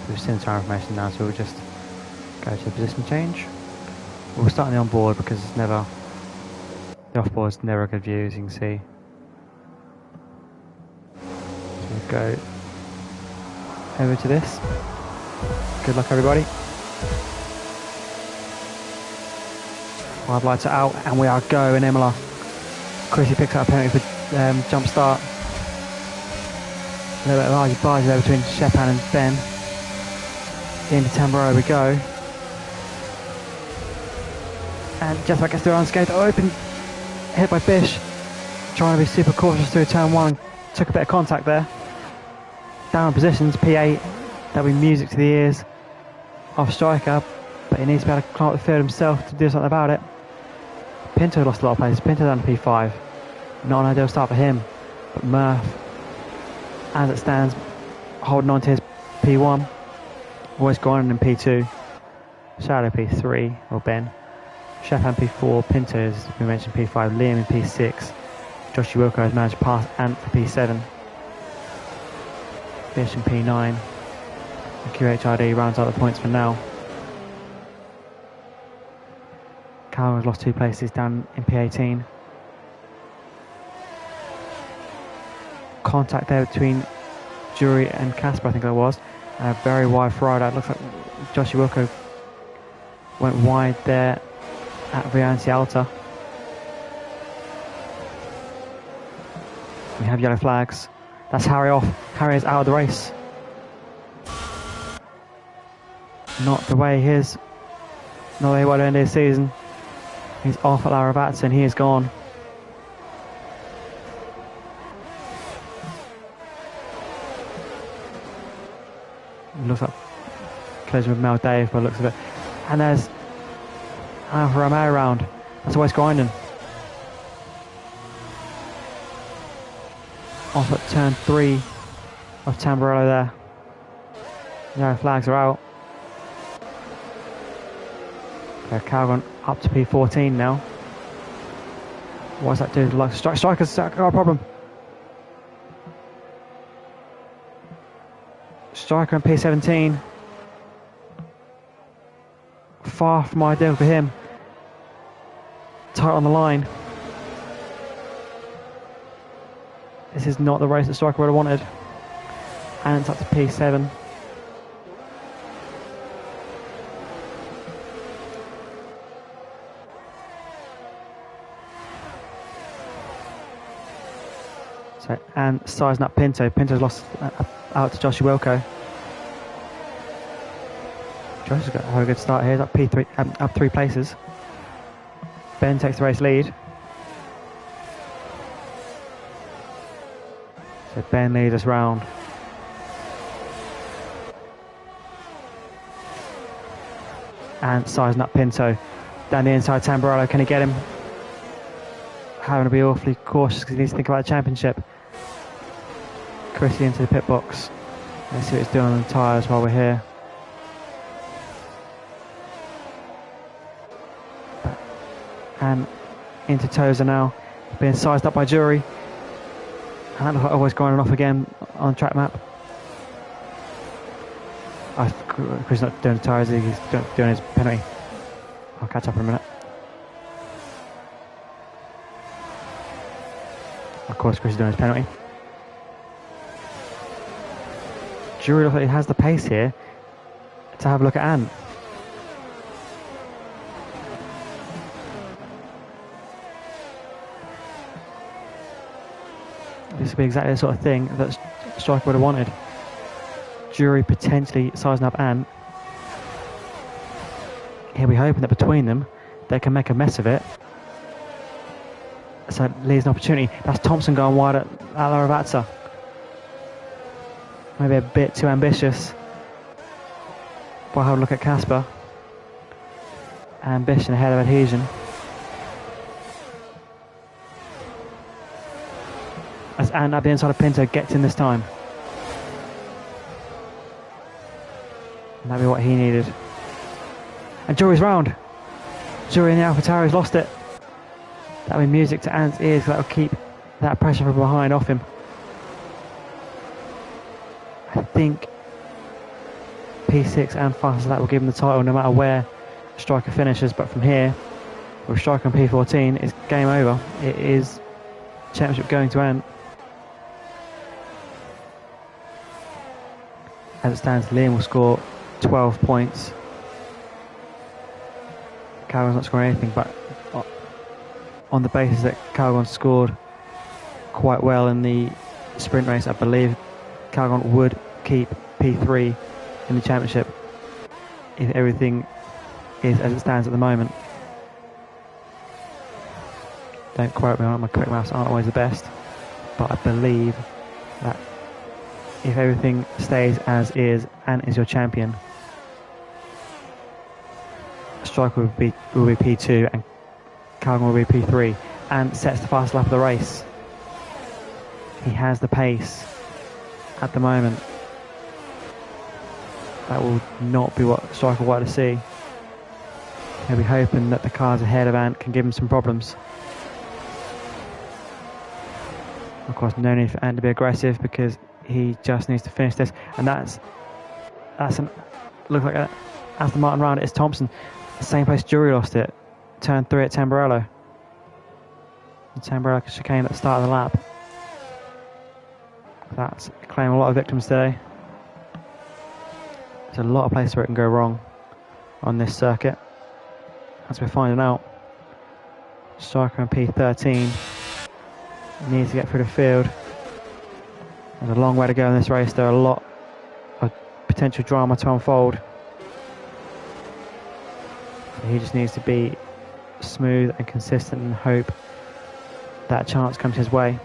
S1: We've seen our information now, so we'll just go to the position change. We'll start on the on-board because it's never, the off-board is never a good view, as you can see. So we'll go over to this. Good luck, everybody. 5 lights are out, and we are go in Imola. Chrissy picks up a penalty for jump start. A little bit of argy-bargy there between Shepan and Ben. Into Tamboro we go. And just about gets through unscathed. Open, hit by Bish. Trying to be super cautious through turn 1. Took a bit of contact there. Down positions, P8. That'll be music to the ears of Striker, but he needs to be able to climb up the field himself to do something about it. Pinto lost a lot of places. Pinto down to P5. Not an ideal start for him, but Murph, as it stands, holding on to his P1. Always gone in P2. Shadow P3, or Ben. Shepan P4, Pinto, as we mentioned, P5, Liam in P6. Josh Wilco has managed to pass Ant for P7. Fish in P9. And QHRD rounds out the points for now. Cal has lost 2 places down in P18. Contact there between Jury and Casper, I think that was. And a very wide Friday. It looks like Josh Wilco went wide there at Vianci Alta. We have yellow flags. That's Harry off. Harry is out of the race. Not the way he is. Not the way he wanted to end his season. He's off at Laravatsa and he is gone. Looks like collision with Mel Dave by the looks of it. And there's Alfa Romeo round. That's West Grindon. Off at turn 3 of Tamburello there. No flags are out. Calgon up to P14 now. What's that do? Like Striker's got a problem. Striker in P17. Far from ideal for him. Tight on the line. This is not the race that Striker would have wanted. And it's up to P7. So, and sizing up Pinto. Pinto's lost out to Joshua Wilco. Josh has got a good start here. He's up P3, up 3 places. Ben takes the race lead. So Ben leads us round. And sizing up Pinto. Down the inside, Tamburello, can he get him? Having to be awfully cautious because he needs to think about the championship. Chrissy into the pit box. Let's see what it's doing on the tyres while we're here. And into Tozer now, being sized up by Jury. And that looks like always grinding off again on track map. Chris not doing the tyres, he's doing his penalty. I'll catch up in a minute. Of course, Chris is doing his penalty. Jury looks like he has the pace here to have a look at Ant. This would be exactly the sort of thing that Striker would have wanted. Jury potentially sizing up Ant. He'll be hoping that between them they can make a mess of it. So it leaves an opportunity. That's Thompson going wide at Laravazza. Maybe a bit too ambitious. We'll have a look at Casper. Ambition ahead of adhesion. As Ant up the inside of Pinto gets in this time. And that'd be what he needed. And Jury's round. Jury in the AlphaTauri's lost it. That'll be music to Ant's ears. That'll keep that pressure from behind off him. I think P6 and Fast as that will give him the title no matter where Striker finishes. But from here, with Striker and P14, it's game over. It is championship going to Ant. As it stands, Liam will score 12 points. Calgon's not scoring anything, but on the basis that Calgon scored quite well in the sprint race, I believe Calgon would keep P3 in the championship if everything is as it stands at the moment. Don't quote me on it, my quick maths aren't always the best, but I believe that if everything stays as is, Ant is your champion. Striker will be P2 and Calgon will be P3. Ant sets the fastest lap of the race. He has the pace at the moment. That will not be what Striker wanted to see. He'll be hoping that the cars ahead of Ant can give him some problems. Of course, no need for Ant to be aggressive because he just needs to finish this, and that's looks like an Aston Martin round. It's Thompson, the same place Jury lost it, turn 3 at Tamburello. The Tamburello chicane at the start of the lap. That's claiming a lot of victims today. There's a lot of places where it can go wrong on this circuit, as we're finding out. Striker and P13 needs to get through the field. There's a long way to go in this race. There are a lot of potential drama to unfold. So he just needs to be smooth and consistent and hope that chance comes his way.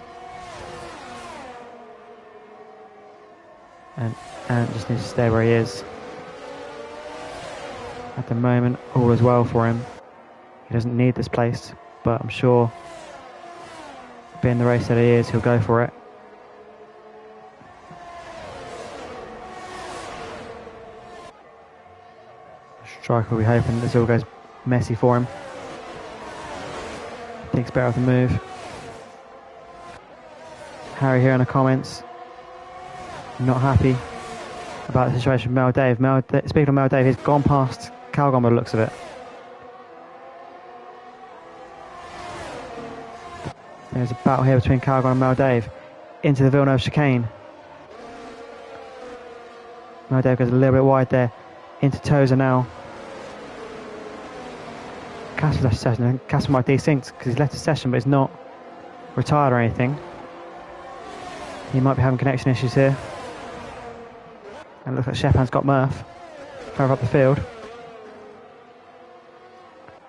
S1: And just needs to stay where he is. At the moment, all is well for him. He doesn't need this place, but I'm sure, being the race that he is, he'll go for it. Striker will be hoping this all goes messy for him. Thinks better of the move. Harry here in the comments, not happy about the situation with Mel Dave. Speaking of Mel Dave, he's gone past Calgon by the looks of it. There's a battle here between Calgon and Mel Dave into the Villeneuve chicane. Mel Dave goes a little bit wide there into Tozer now. Casper left the session, and Casper might desync because he's left the session but he's not retired or anything. He might be having connection issues here. And it looks like Shepard's got Murph further up the field.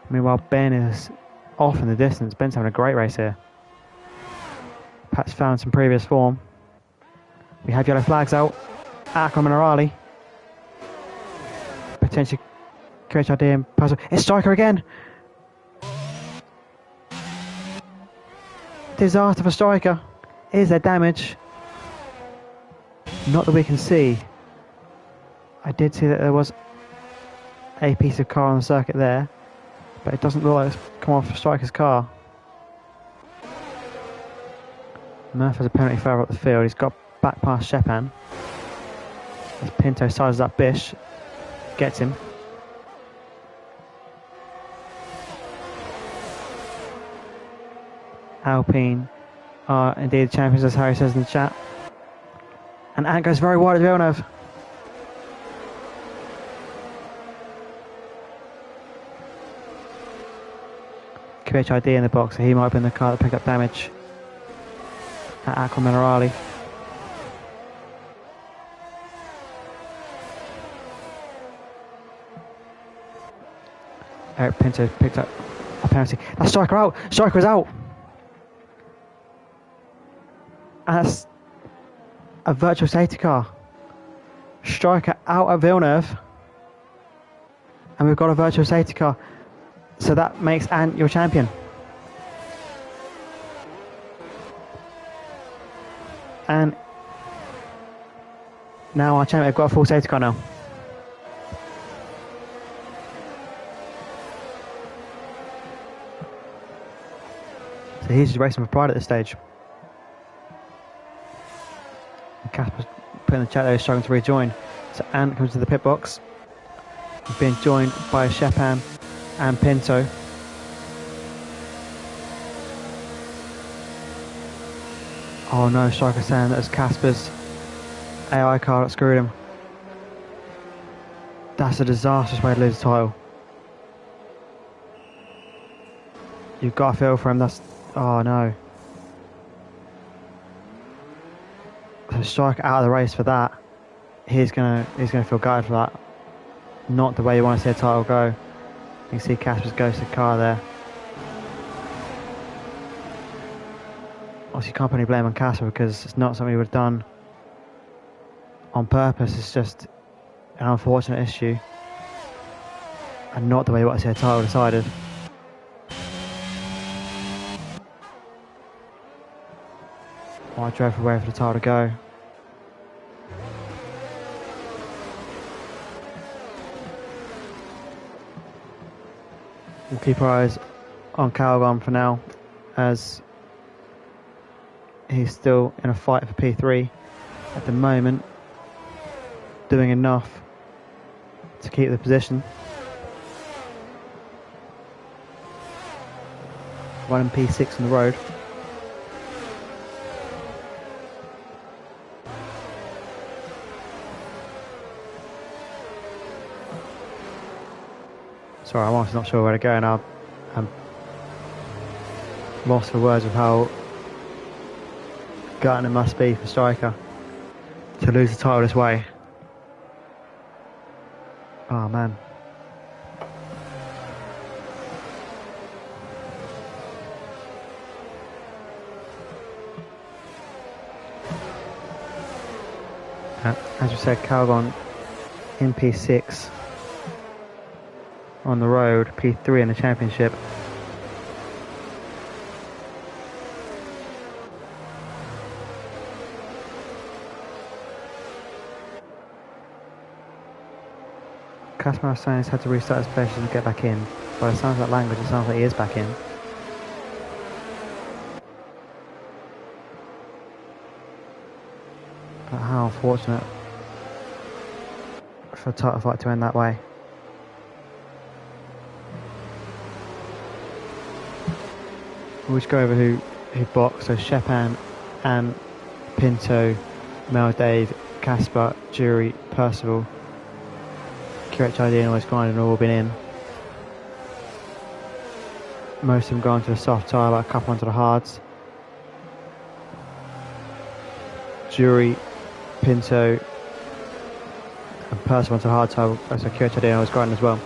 S1: Meanwhile, Ben is off in the distance. Ben's having a great race here. Pat's found some previous form. We have yellow flags out. Akram and O'Reilly. Potentially create idea and puzzle. It's Striker again. Disaster for Striker. Is there damage? Not that we can see. I did see that there was a piece of car on the circuit there, but it doesn't look like it's come off Striker's car. Murph has a penalty further up the field. He's got back past Shepan. As Pinto sizes up Bish, gets him. Alpine are indeed the champions, as Harry says in the chat. And Ant goes very wide of Villeneuve. QHID in the box, so he might have been the car that picked up damage at Aqua Minerali. Eric Pinto picked up a penalty. That's Striker out! Striker is out! And that's a virtual safety car. Striker out at Villeneuve. And we've got a virtual safety car. So that makes Ant your champion. And now our champion, we've got a full safety car now. So he's just racing for pride at this stage. Casper's put in the chat there, he's struggling to rejoin. So Ant comes to the pit box. He's being joined by Shepan and Pinto. Oh no, Striker saying that it's Casper's AI car that screwed him. That's a disastrous way to lose the title. You've got to feel for him, that's... Oh no. So Striker out of the race for that. He's gonna feel gutted for that. Not the way you want to see a title go. You can see Casper's ghosted car there. Obviously you can't put any blame on Casper because it's not something he would have done on purpose. It's just an unfortunate issue. And not the way you want to see a title decided. I drove away for the title to go. We'll keep our eyes on Calgon for now, as he's still in a fight for P3 at the moment, doing enough to keep the position. Running P6 on the road. Sorry, I'm honestly not sure where to go now. I'm lost for words of how gutting it must be for Striker to lose the title this way. Oh man. As we said, Calgon in P6 on the road, P3 in the championship. Kasparov was saying he's had to restart his session and get back in. By the sounds of that language, it sounds like he is back in. But how unfortunate for a title fight to end that way. We'll just go over who boxed. So Shepan and Pinto, Mel, Dave, Caspar, Jury, Percival, QHID and Always Grinding have all been in. Most of them gone to the soft tyre, like a couple onto the hards. Jury, Pinto and Percival onto the hard tyre, so QHID and Always Grinding as well.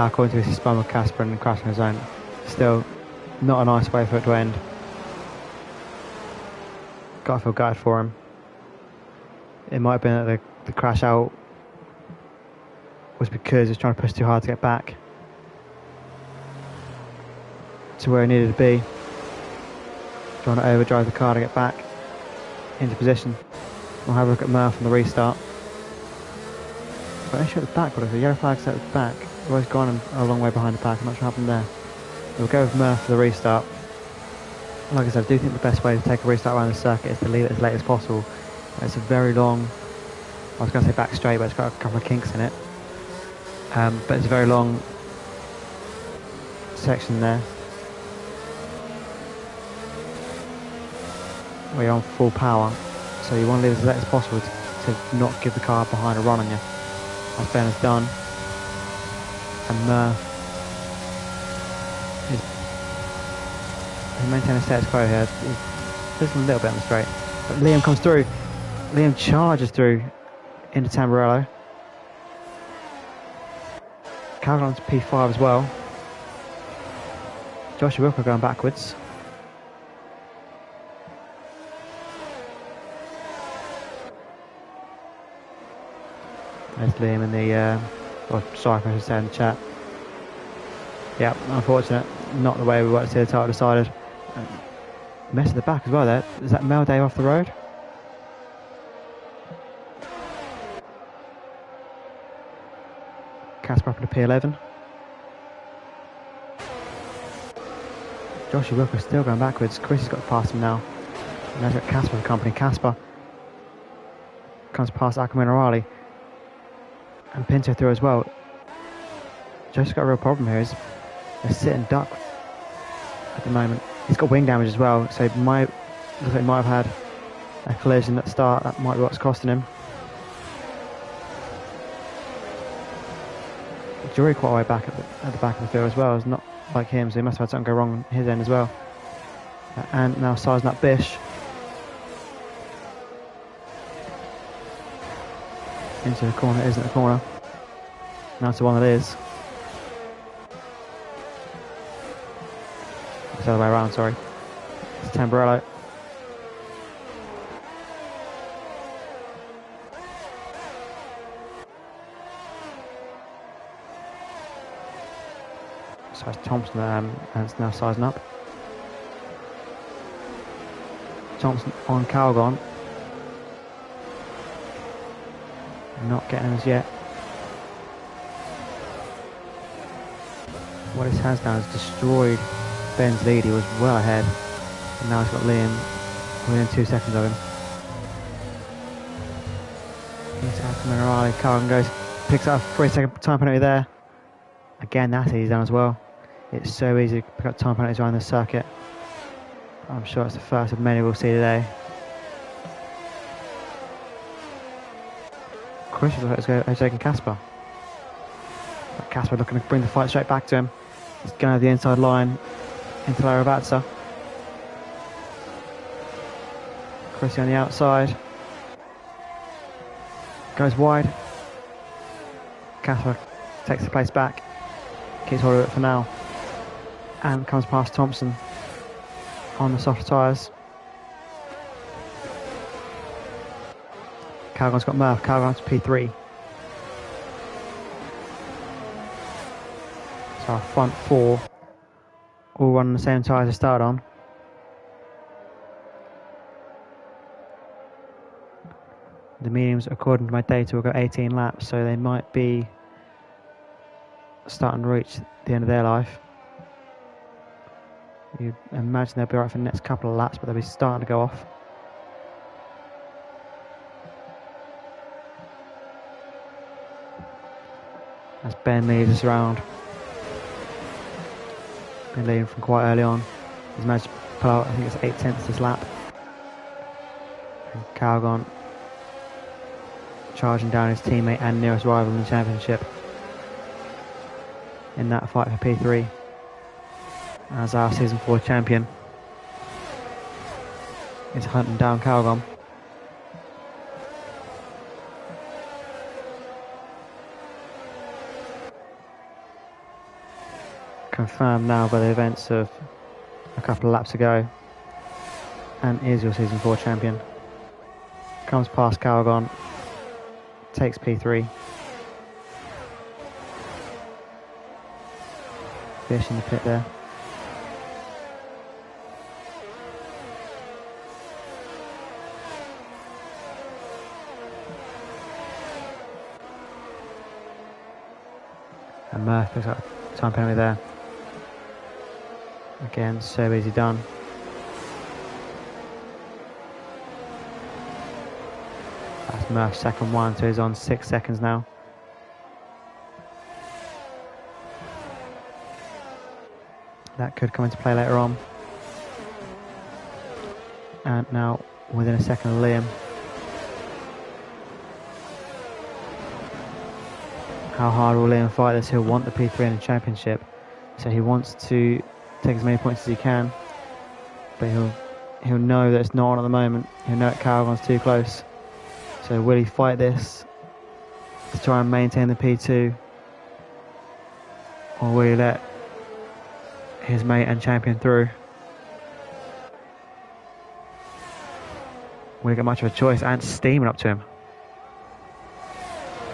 S1: According to this, he spun with Casper and crashed on his own. Still, not a nice way for it to end. Gotta feel gutted for him. It might have been that the crash out was because he was trying to push too hard to get back to where he needed to be. Trying to overdrive the car to get back into position. We'll have a look at Murph on the restart. But actually at the back, what if the yellow flag's at the back? He's always gone a long way behind the pack. I'm not sure what happened there. We'll go with Murph for the restart. Like I said, I do think the best way to take a restart around the circuit is to leave it as late as possible. It's a very long, I was going to say back straight, but it's got a couple of kinks in it. But it's a very long section there where you're on full power, so you want to leave it as late as possible to not give the car behind a run on you. As Ben has done, and Murph is maintaining status quo here. He's losing a little bit on the straight, but Liam comes through. Liam charges through into Tamburello. Calgon's P5 as well. Joshua Wilker going backwards. There's Liam in the, or Cypher, I should say, in the chat. Yeah, unfortunate. Not the way we want to see the title decided. Mess at the back as well there. Is that Mel Dave off the road? Casper up to P11. Joshua Wilker still going backwards. Chris has got past him now. And now he's got Casper for company. Casper comes past Ackerman O'Reilly. And Pinto through as well. Joshua's got a real problem here. He's a sit and duck at the moment. He's got wing damage as well, so looks like he might have had a collision at the start. That might be what's costing him. Jury quite a way back at the back of the field as well. It's not like him, so he must have had something go wrong on his end as well. And now sizing up Bish. Into the corner, isn't the corner. Now it's the one that is. It's the other way around, sorry. It's Tamburello. So it's Thompson and it's now sizing up. Thompson on Calgon. Not getting him as yet. What his has done is destroyed Ben's lead. He was well ahead, and now he's got Liam within 2 seconds of him. Into Ackerman O'Reilly. Calgon goes, picks up a 3-second time penalty there. Again, that's easy done as well. It's so easy to pick up time penalties around the circuit. I'm sure it's the first of many we'll see today. Chris is taking Casper. Casper looking to bring the fight straight back to him. He's going over the inside line into Laravazza. Chrissy on the outside. Goes wide. Casper takes the place back. Keeps hold of it for now. And comes past Thompson on the soft tyres. Calgon's got Murph. Calgon's P3. So our front four all run on the same tyres to start on. The mediums, according to my data, will go 18 laps, so they might be starting to reach the end of their life. You imagine they'll be alright for the next couple of laps, but they'll be starting to go off. As Ben leads us around. Been leading from quite early on. He's managed to pull out, I think it's 8/10 this lap. And Calgon charging down his teammate and nearest rival in the championship in that fight for P3 as our season 4 champion is hunting down Calgon. Confirmed now by the events of a couple of laps ago, and is your season 4 champion. Comes past Calgon, takes P3. Fish in the pit there. And Murph picks up a time penalty there. Again, so easy done. That's Murph's second one, so he's on 6 seconds now. That could come into play later on. And now within a second of Liam. How hard will Liam fight this? He'll want the P3 in the championship, so he wants to take as many points as he can, but he'll know that it's not on at the moment. He'll know that Calgon's too close. So will he fight this to try and maintain the P2, or will he let his mate and champion through? Will he get much of a choice? And steaming up to him.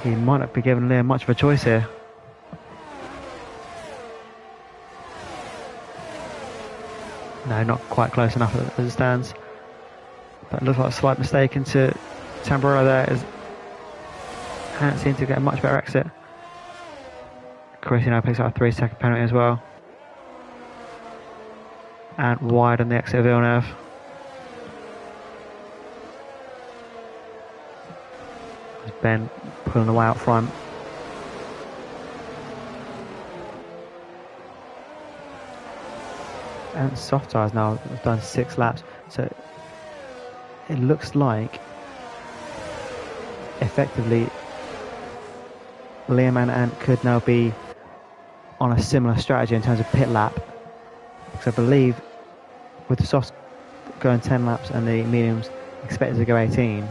S1: He might not be giving Liam much of a choice here. No, not quite close enough as it stands. But it looks like a slight mistake into Tamburello there. As Ant seems to get a much better exit. Chris now picks up a 3-second penalty as well. And wide on the exit of Villeneuve. Ben pulling away out front. And soft tyres now have done 6 laps, so it looks like effectively Liam and Ant could now be on a similar strategy in terms of pit lap, because I believe with the softs going 10 laps and the mediums expected to go 18,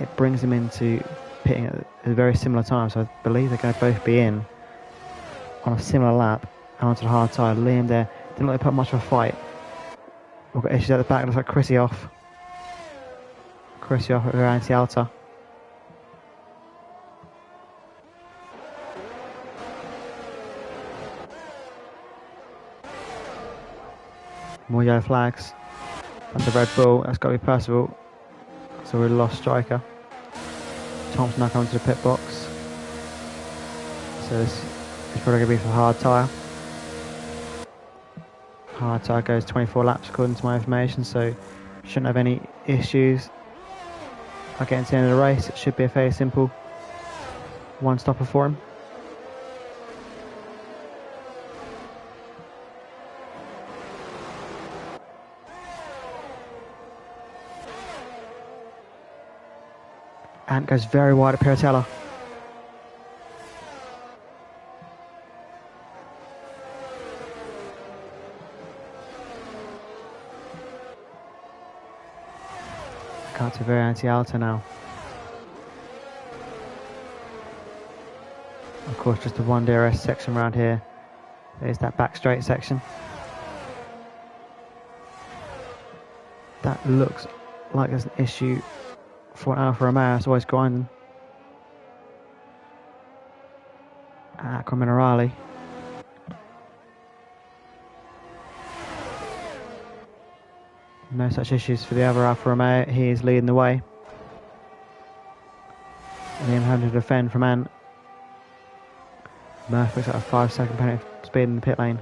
S1: it brings them into pitting at a very similar time, so I believe they're going to both be in on a similar lap and onto the hard tyre. Liam there didn't really put much of a fight. We've got issues at the back. Looks like Chrissy off at her anti-alta. More yellow flags. That's a Red Bull. That's got to be Percival. So we lost striker. Thompson now coming to the pit box. So this is probably going to be for hard tyre. Hard tyre goes 24 laps according to my information, so shouldn't have any issues. I'll get into the end of the race. It should be a fairly simple one stopper for him. Ant goes very wide at Piratella. Cut to very anti-alta now. Of course, just the one DRS section around here. There's that back straight section. That looks like there's an issue for Alfa Romeo. It's always grinding. Aqua Minerale. No such issues for the other Alfa Romeo. He is leading the way. Liam having to defend from Ant. Murphy's at a 5-second penalty for speed in the pit lane.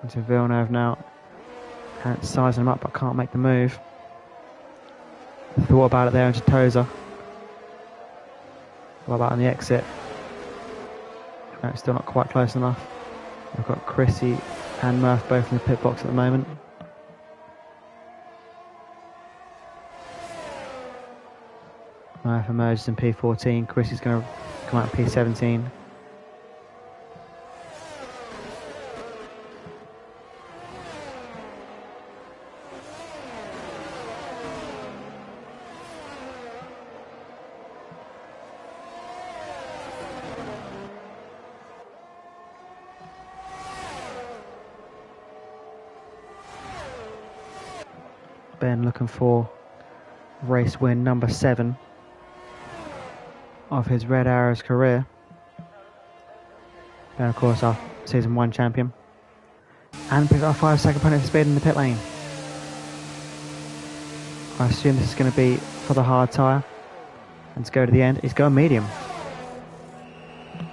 S1: Into Villeneuve now. Ant sizing him up but can't make the move. Thought about it there into Tozer. What about on the exit? No, it's still not quite close enough. We've got Chrissy and Murph both in the pit box at the moment. Murph emerges in P14. Chrissy's going to come out in P17. Ben looking for race win number 7 of his Red Arrows career. And of course our season 1 champion. And picks up a 5-second penalty for speed in the pit lane. I assume this is going to be for the hard tyre. And to go to the end, he's going medium.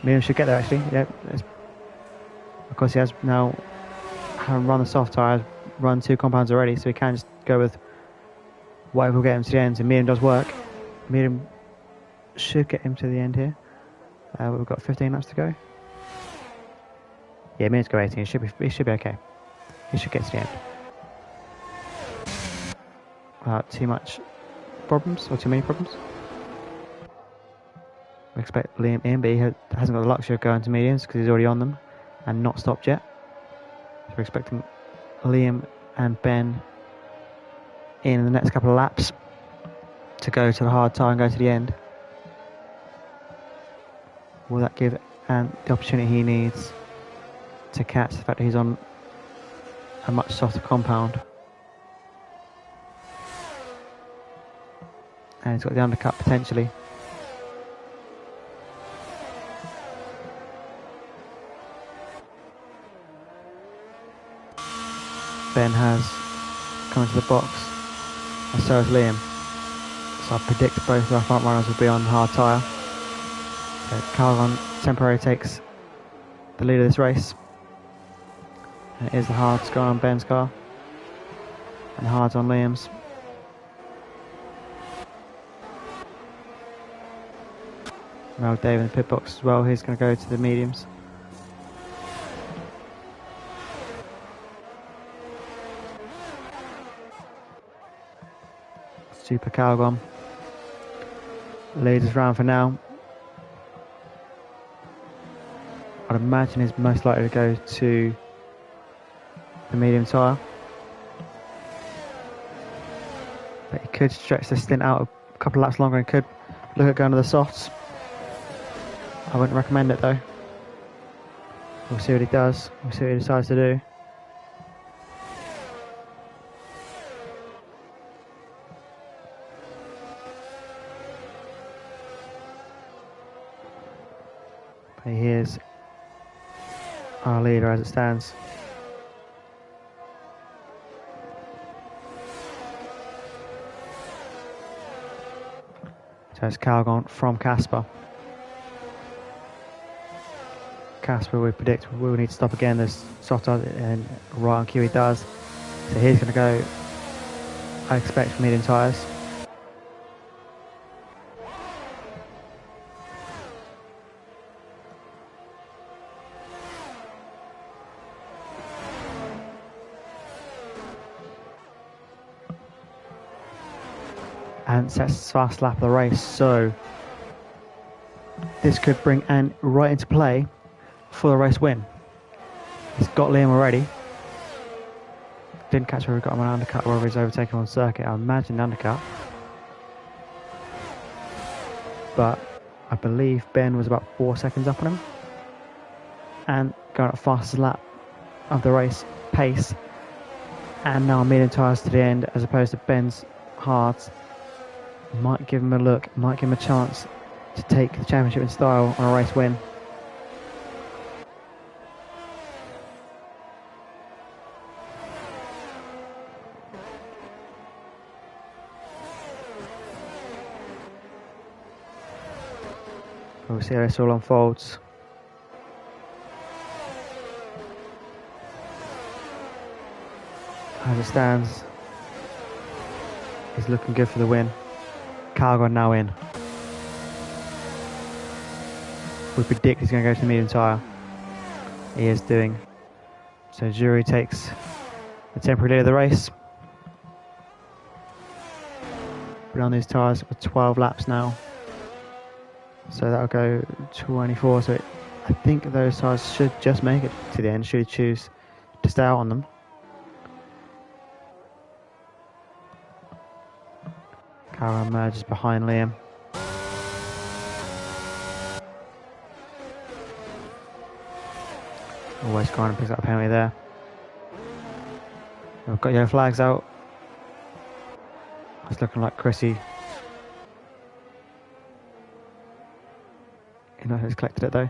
S1: Medium should get there actually. Yeah. Of course, he has now, having run the soft tyre, run 2 compounds already, so he can just go with whatever will get him to the end. So medium does work. Medium should get him to the end here. We've got 15 laps to go. Yeah, medium's go 18. He should be okay. He should get to the end. Without too much problems or too many problems. We expect Liam in, but he hasn't got the luxury of going to mediums because he's already on them and not stopped yet. So we're expecting Liam and Ben in the next couple of laps to go to the hard tyre and go to the end. Will that give Ant the opportunity he needs to catch the fact that he's on a much softer compound? And he's got the undercut potentially. Ben has come into the box, and so has Liam. So I predict both of our front runners will be on hard tyre. So Calgon temporarily takes the lead of this race. And it is the hards going on Ben's car, and the hards on Liam's. Well, Dave in the pit box as well. He's going to go to the mediums. Super Calgon leads us round for now. I'd imagine he's most likely to go to the medium tyre, but he could stretch the stint out a couple of laps longer and could look at going to the softs. I wouldn't recommend it though. We'll see what he does. We'll see what he decides to do. But he is our leader as it stands. So it's Calgon from Casper. Casper, we predict will need to stop again. There's soft tyres and right on cue he does. So he's going to go, I expect, for medium tyres. Ant sets his fast lap of the race, so this could bring Ant right into play for the race win. He's got Liam already. Didn't catch where he got him an undercut or whether he's overtaken on circuit. I imagine undercut. But I believe Ben was about 4 seconds up on him. And going at fastest lap of the race pace. And now medium tyres to the end as opposed to Ben's hards. Might give him a look, might give him a chance to take the championship in style on a race win. We'll see how this all unfolds. As it stands, he's looking good for the win. Calgon now in. We predict he's going to go to the medium tyre. He is doing. So Jury takes the temporary lead of the race. Been on these tyres for 12 laps now. So that'll go 24. So I think those tyres should just make it to the end, should he choose to stay out on them. Calgon emerges behind Liam. Always going and picks up a penalty there. We've got yellow flags out. It's looking like Chrissy. You know who's collected it though.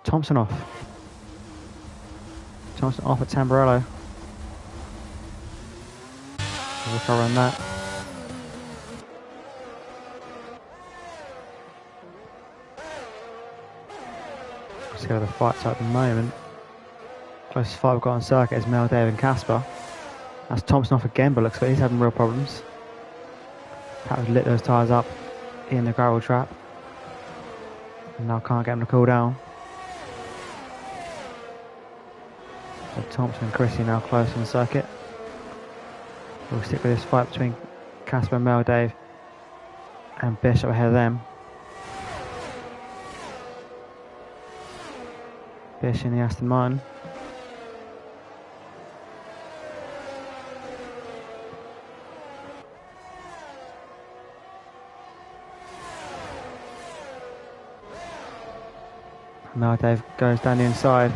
S1: Thompson off. Thompson off at Tamburello. We'll recover on that. See how the fight's at the moment. Closest fight we've got on circuit is Mel, Dave and Casper. That's Thompson off again, but looks like he's having real problems. Perhaps lit those tyres up in the gravel trap. And now can't get him to cool down. So Thompson and Chrissy now close on the circuit. We'll stick with this fight between Casper and Mel, Dave and Bishop ahead of them. Bish in the Aston Martin. Mel, Dave goes down the inside.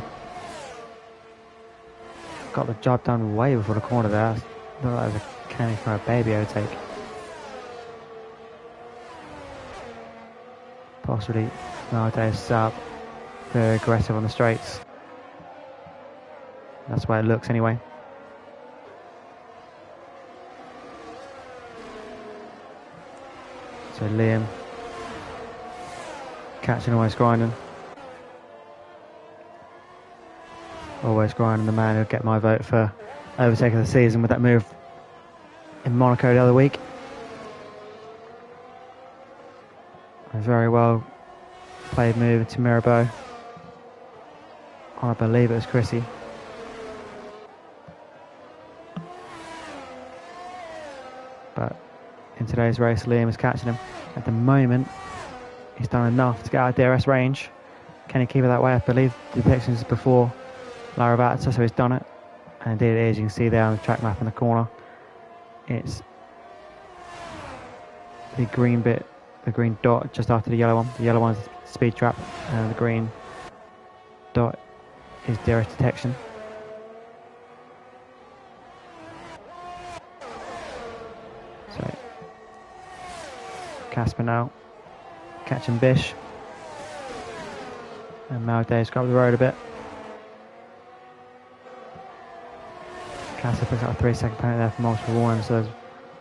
S1: Got the job done way before the corner there. Looked like it was a canny for a baby overtake. Possibly Mel, Dave's very aggressive on the straights. That's the way it looks anyway. So Liam catching, always grinding. Always grinding, the man who'll get my vote for overtake of the season with that move in Monaco the other week. A very well played move to Mirabeau. I believe it was Chrissy. But in today's race, Liam is catching him. At the moment, he's done enough to get out of DRS range. Can he keep it that way? I believe the detection is before Larabata, so he's done it. And indeed it is, you can see there on the track map in the corner. It's the green bit, the green dot just after the yellow one. The yellow one's speed trap, and the green dot is DRS detection. So Casper now catching Bish, and Mel Dave's got up the road a bit. Casper picks up a 3-second penalty there for multiple warnings, so there's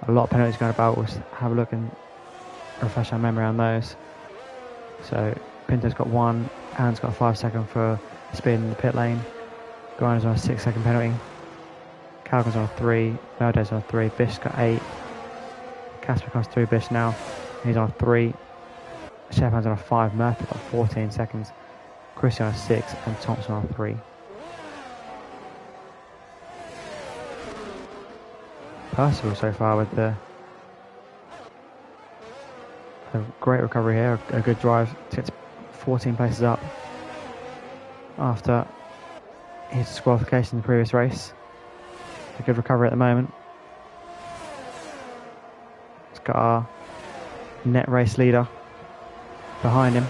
S1: a lot of penalties going about. We'll have a look and refresh our memory on those. So Pinto's got 1, Anne's got a 5-second for speed in the pit lane. Grinder's on a 6-second penalty. Calvin's on a 3, Melda's on a 3, Bish's got 8. Casper comes through Bish now, he's on a 3. Shepard's on a 5, Murphy's got 14 seconds. Chrissy on a 6 and Thompson on a 3. Percival so far with a great recovery here, a good drive to get 14 places up after his disqualification in the previous race. A good recovery at the moment. He's got our net race leader behind him.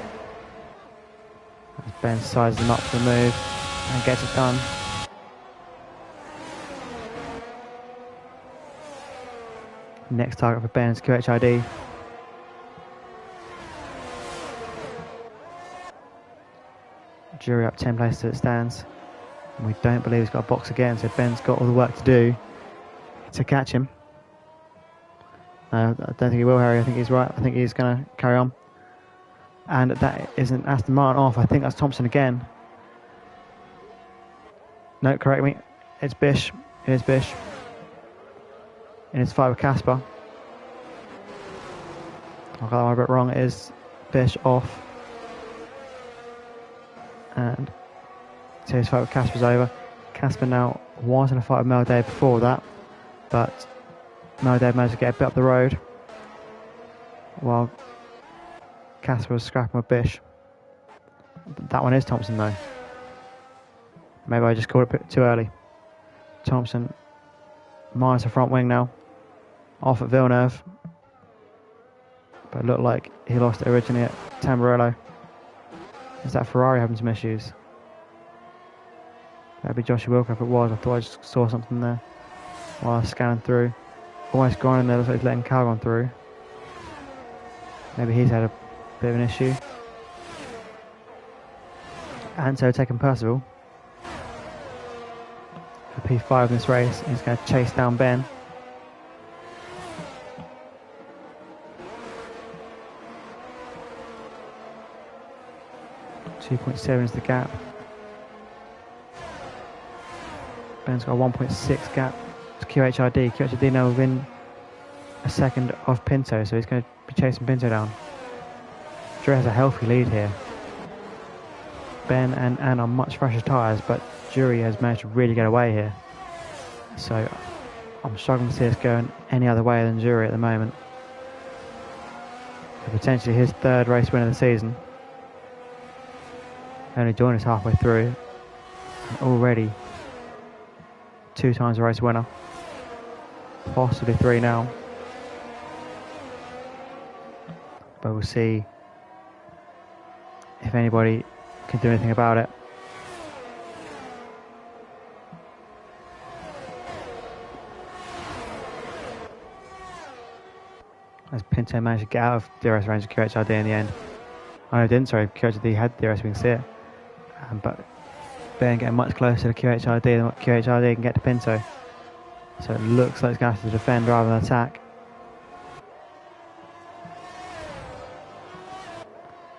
S1: As Ben sizes him up for the move and gets it done. Next target for Ben is QHID. Jury up 10 places as it stands. And we don't believe he's got a box again, so Ben's got all the work to do to catch him. No, I don't think he will, Harry. I think he's right. I think he's going to carry on. And that isn't Aston Martin off. I think that's Thompson again. No, correct me. It's Bish. It is Bish. In his fight with Casper. I got that one a bit wrong. It is Bish off. And so his fight with Casper's over. Casper now was in a fight with Mel Dave before that, but Mel Dave managed to get a bit up the road while Casper was scrapping with Bish. That one is Thompson though. Maybe I just called it a bit too early. Thompson minus the front wing now. Off at Villeneuve. But it looked like he lost it originally at Tamburello. Is that Ferrari having some issues? That'd be Joshua Wilco if it was. I thought I just saw something there while I was scanning through. Almost grinding there, looks like he's letting Calgon through. Maybe he's had a bit of an issue. And so taking Percival for P5 in this race. He's going to chase down Ben. 2.7 is the gap. Ben's got a 1.6 gap to QHRD. QHRD now within a second of Pinto, so he's going to be chasing Pinto down. Drew has a healthy lead here. Ben and Anne are much fresher tyres, but Jury has managed to really get away here. So I'm struggling to see us going any other way than Jury at the moment. So potentially his third race win of the season. Only joined us halfway through, and already 2 times a race winner. Possibly 3 now. But we'll see if anybody can do anything about it. As Pinto managed to get out of DRS range of QHRD in the end. Oh, no, didn't, sorry, QHRD had DRS, we can see it. But Ben getting much closer to QHRD than what QHRD can get to Pinto. So it looks like it's going to have to defend rather than attack.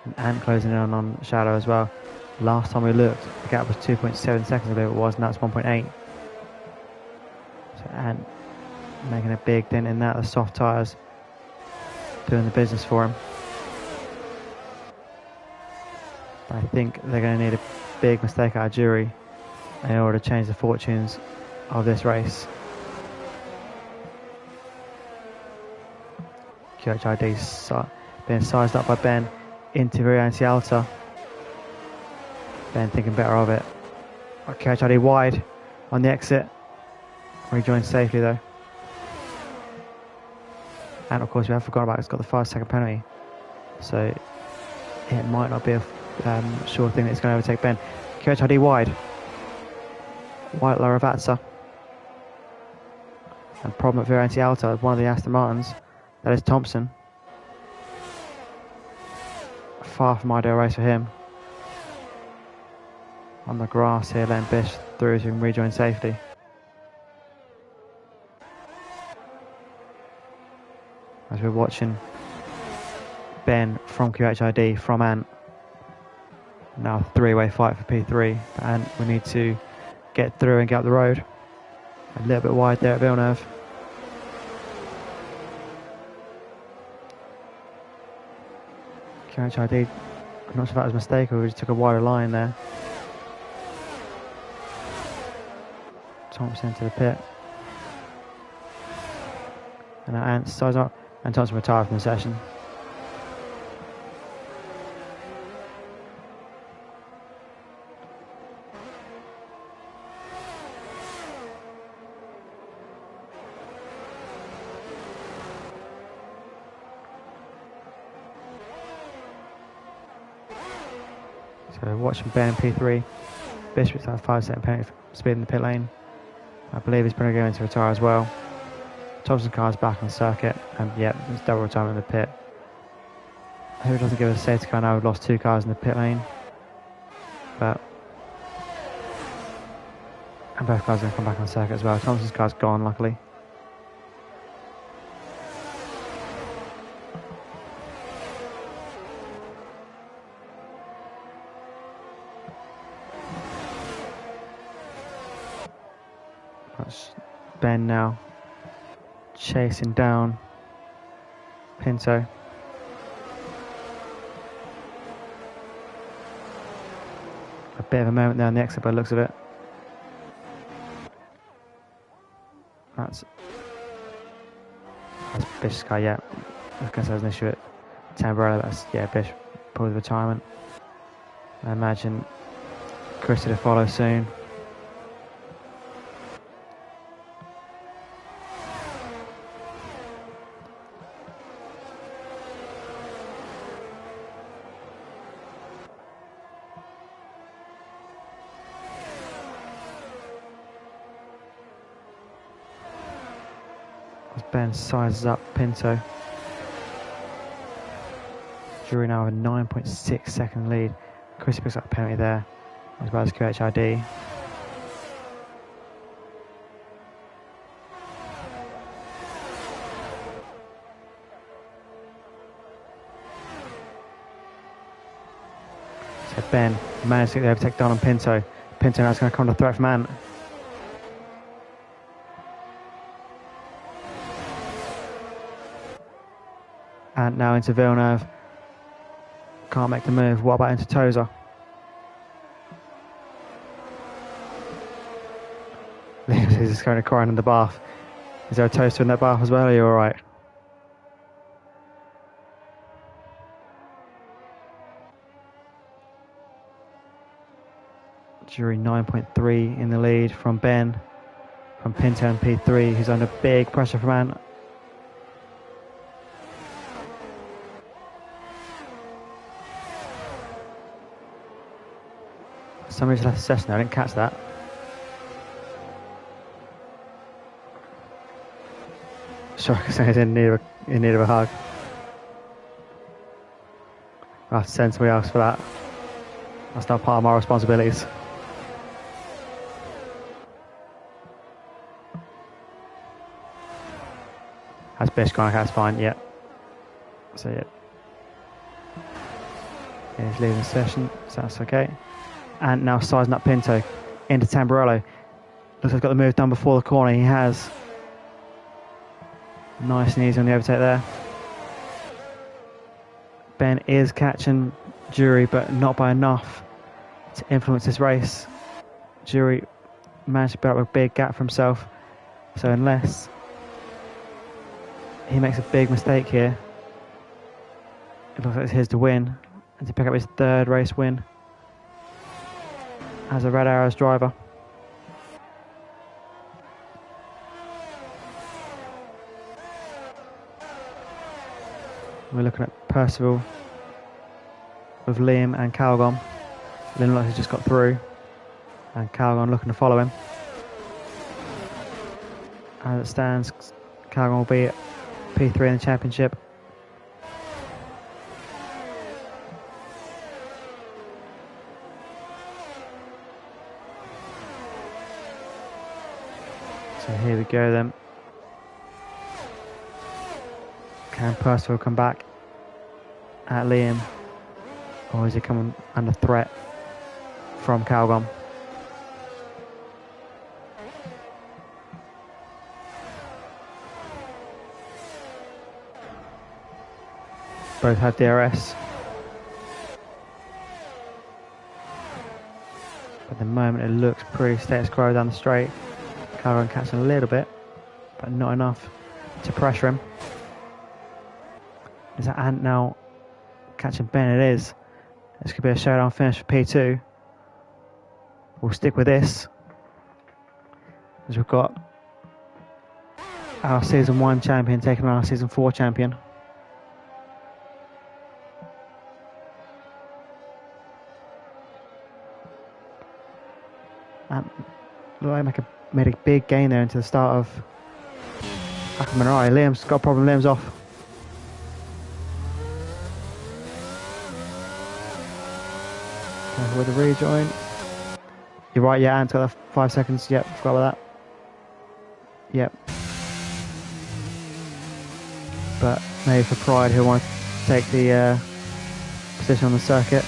S1: And Ant closing in on Shadow as well. Last time we looked, the gap was 2.7 seconds, I believe it was, now it's 1.8. So Ant making a big dent in that. The soft tyres doing the business for him. But I think they're going to need a big mistake out of Jury in order to change the fortunes of this race. QHID being sized up by Ben into rear anti-alta. Ben thinking better of it. QHID wide on the exit. Rejoined safely though. And of course we have forgotten about it's got the 5-second penalty. So it might not be a sure thing that's going to overtake Ben. QHID wide. White Laravazza. And problem at rear anti-alta, one of the Aston Martins. That is Thompson. Far from ideal race for him. On the grass here, letting Bish through to rejoin safely. As we're watching Ben from QHID, from Ant. Now a 3-way fight for P3. But Ant, we need to get through and get up the road. A little bit wide there at Villeneuve. QHID, I'm not sure if that was a mistake or we just took a wider line there. Thompson into the pit. And now Ant size up, and Thompson retired from the session. So watching Ben in P3. Bishop's had a 5-second penalty for speed in the pit lane. I believe he's going to go into retire as well. Thompson's car's back on circuit, and yeah, it's double retirement in the pit. I hope it doesn't give us a safety car now. We've lost 2 cars in the pit lane. But and both cars are going to come back on circuit as well. Thompson's car's gone, luckily. That's Ben now chasing down Pinto. A bit of a moment there on the exit by the looks of it. That's Bish's car, yeah. I was going to say there's an issue at Tamburello, that's, yeah, Bish pulled the retirement. I imagine Chris to follow soon. Ben sizes up Pinto. Jury now with a 9.6 second lead. Chris picks up a penalty there, as well as QHID. So Ben managed to get the overtake done on Pinto. Pinto now is going to come to threat from Ant. Ant now into Villeneuve. Can't make the move. What about into Tozer? He's just going to crying in the bath. Is there a toaster in that bath as well? Are you alright? Jury 9.3 in the lead from Ben, from Pinto and P3, who's under big pressure from Ant. Somebody's left the session. I didn't catch that. Sorry, because he's in need of a hug. I'll have to send somebody else for that. That's not part of my responsibilities. Has Bish gone? Okay, that's fine, yep. So, yep. Yeah, he's leaving the session, so that's okay. And now sizing up Pinto into Tamburello. Looks like he's got the move done before the corner. He has. Nice and easy on the overtake there. Ben is catching Jury, but not by enough to influence this race. Jury managed to build up a big gap for himself. So unless he makes a big mistake here, it looks like it's his to win and to pick up his third race win as a Red Arrows driver. We're looking at Percival with Liam and Calgon. Liam looks like he's just got through, and Calgon looking to follow him. As it stands, Calgon will be at P3 in the championship. So here we go then. Can Percival come back at Liam, or is he coming under threat from Calgon? Both have DRS. At the moment it looks pretty status quo down the straight. Calgon catching a little bit, but not enough to pressure him. Is that Ant now catching Ben? It is. This could be a showdown finish for P2. We'll stick with this, as we've got our Season 1 champion taking on our Season 4 champion. Ant looked like made a big gain there into the start of Akamarai. Liam's got a problem. Liam's off. With a rejoin. You're right, yeah, Ant's got 5 seconds. Yep, forgot about that. Yep. But maybe for pride, he'll want to take the position on the circuit.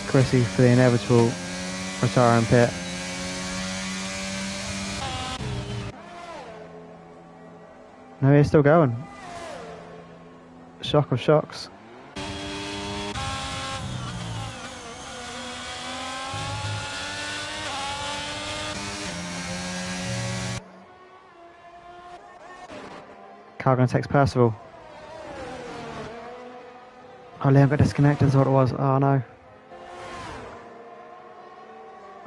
S1: Chrissy for the inevitable retire and pit. No, he's still going. Shock of shocks. Calgon takes Percival. Oh, Liam got disconnected, is what it was. Oh no.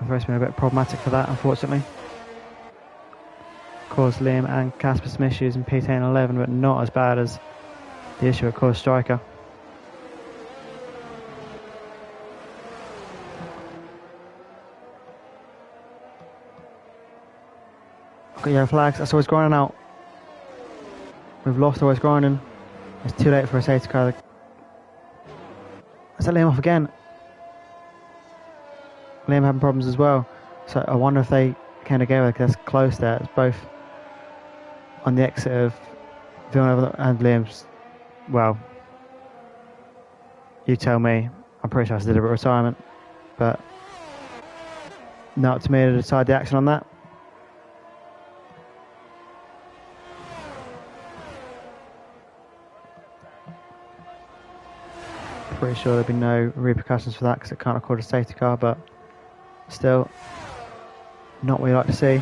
S1: The race been a bit problematic for that, unfortunately. Caused Liam and Casper some issues in P10 and 11, but not as bad as the issue it caused Striker. Got yellow flags. That's always grinding out. We've lost always grinding. It's too late for a safety car. Is that Liam off again? Liam having problems as well. So I wonder if they came together because that's close there. It's both on the exit of Villeneuve and Liam's. Well, you tell me. I'm pretty sure it's a deliberate retirement. but not up to me to decide the action on that. Pretty sure there'll be no repercussions for that because it can't record a safety car, but still, not what we like to see.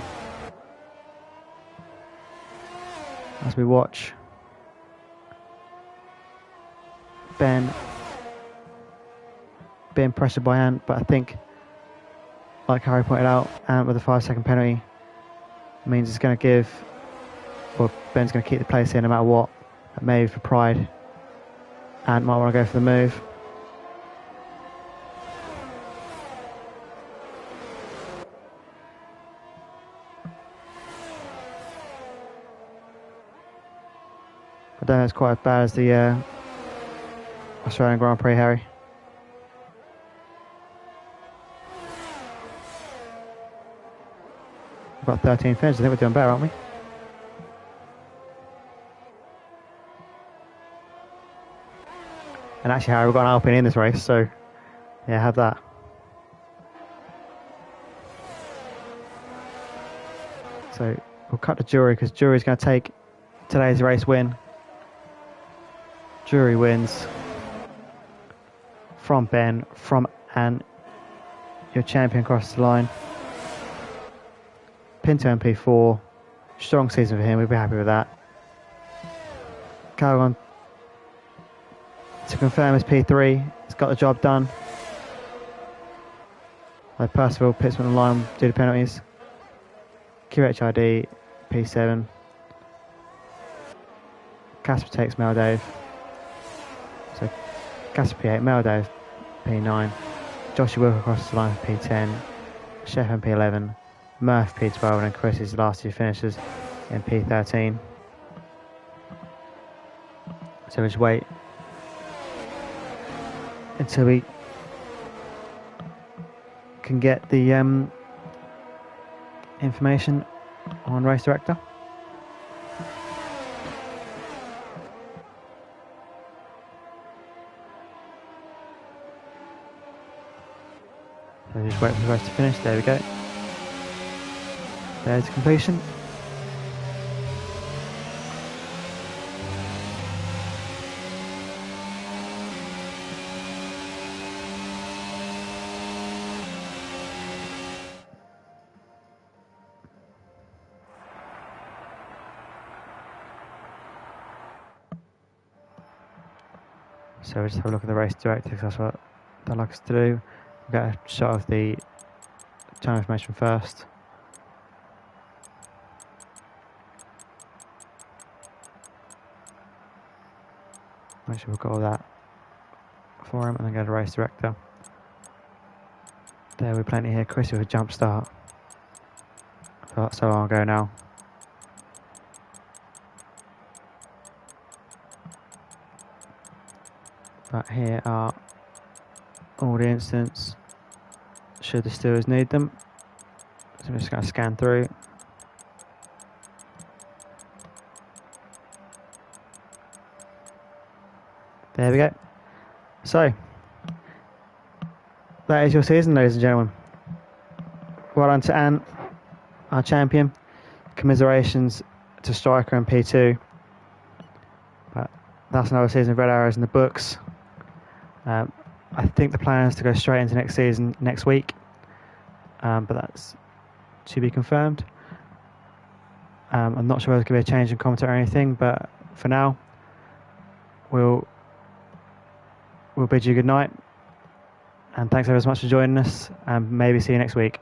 S1: As we watch Ben being pressured by Ant, but I think, like Harry pointed out, Ant with a 5-second penalty means it's going to give, or Ben's going to keep the place here no matter what. But maybe for pride, Ant might want to go for the move. I don't think it's quite as bad as the Australian Grand Prix, Harry. We've got 13 finishes. I think we're doing better, aren't we? And actually, Harry, we've got an Alpine in this race, so yeah, have that. So we'll cut to Jury because Jury's going to take today's race win. Jury wins from Ben, from Ant. Your champion crosses the line. Pinto MP4. Strong season for him. We'd be happy with that. Calgon to confirm his P3. He's got the job done. Like Percival pits on the line due to penalties. QHID P7. Casper takes Meldave. So Casper P8, Meldave P9. Joshua Wilker crosses the line for P10. Chef in P11. Murph P12, and then Chris's last two finishes in P13. So we just wait until we can get the information on race director. So just wait for the race to finish. There we go. There's completion. So we'll just have a look at the race director because that's what they'd like us to do. We'll get a shot of the channel information first. Make sure we've got all that for him and then go to race director. There we're plenty here. Chris with a jump start. So I'll go now. But here are all the incidents should the stewards need them. So I'm just going to scan through. There we go. So that is your season, ladies and gentlemen. Well done to Ant, our champion. Commiserations to Striker and P2. But that's another season of Red Arrows in the books. I think the plan is to go straight into next season next week, but that's to be confirmed. I'm not sure whether there could be a change in content or anything, but for now, we'll bid you good night, and thanks ever so much for joining us, and maybe see you next week.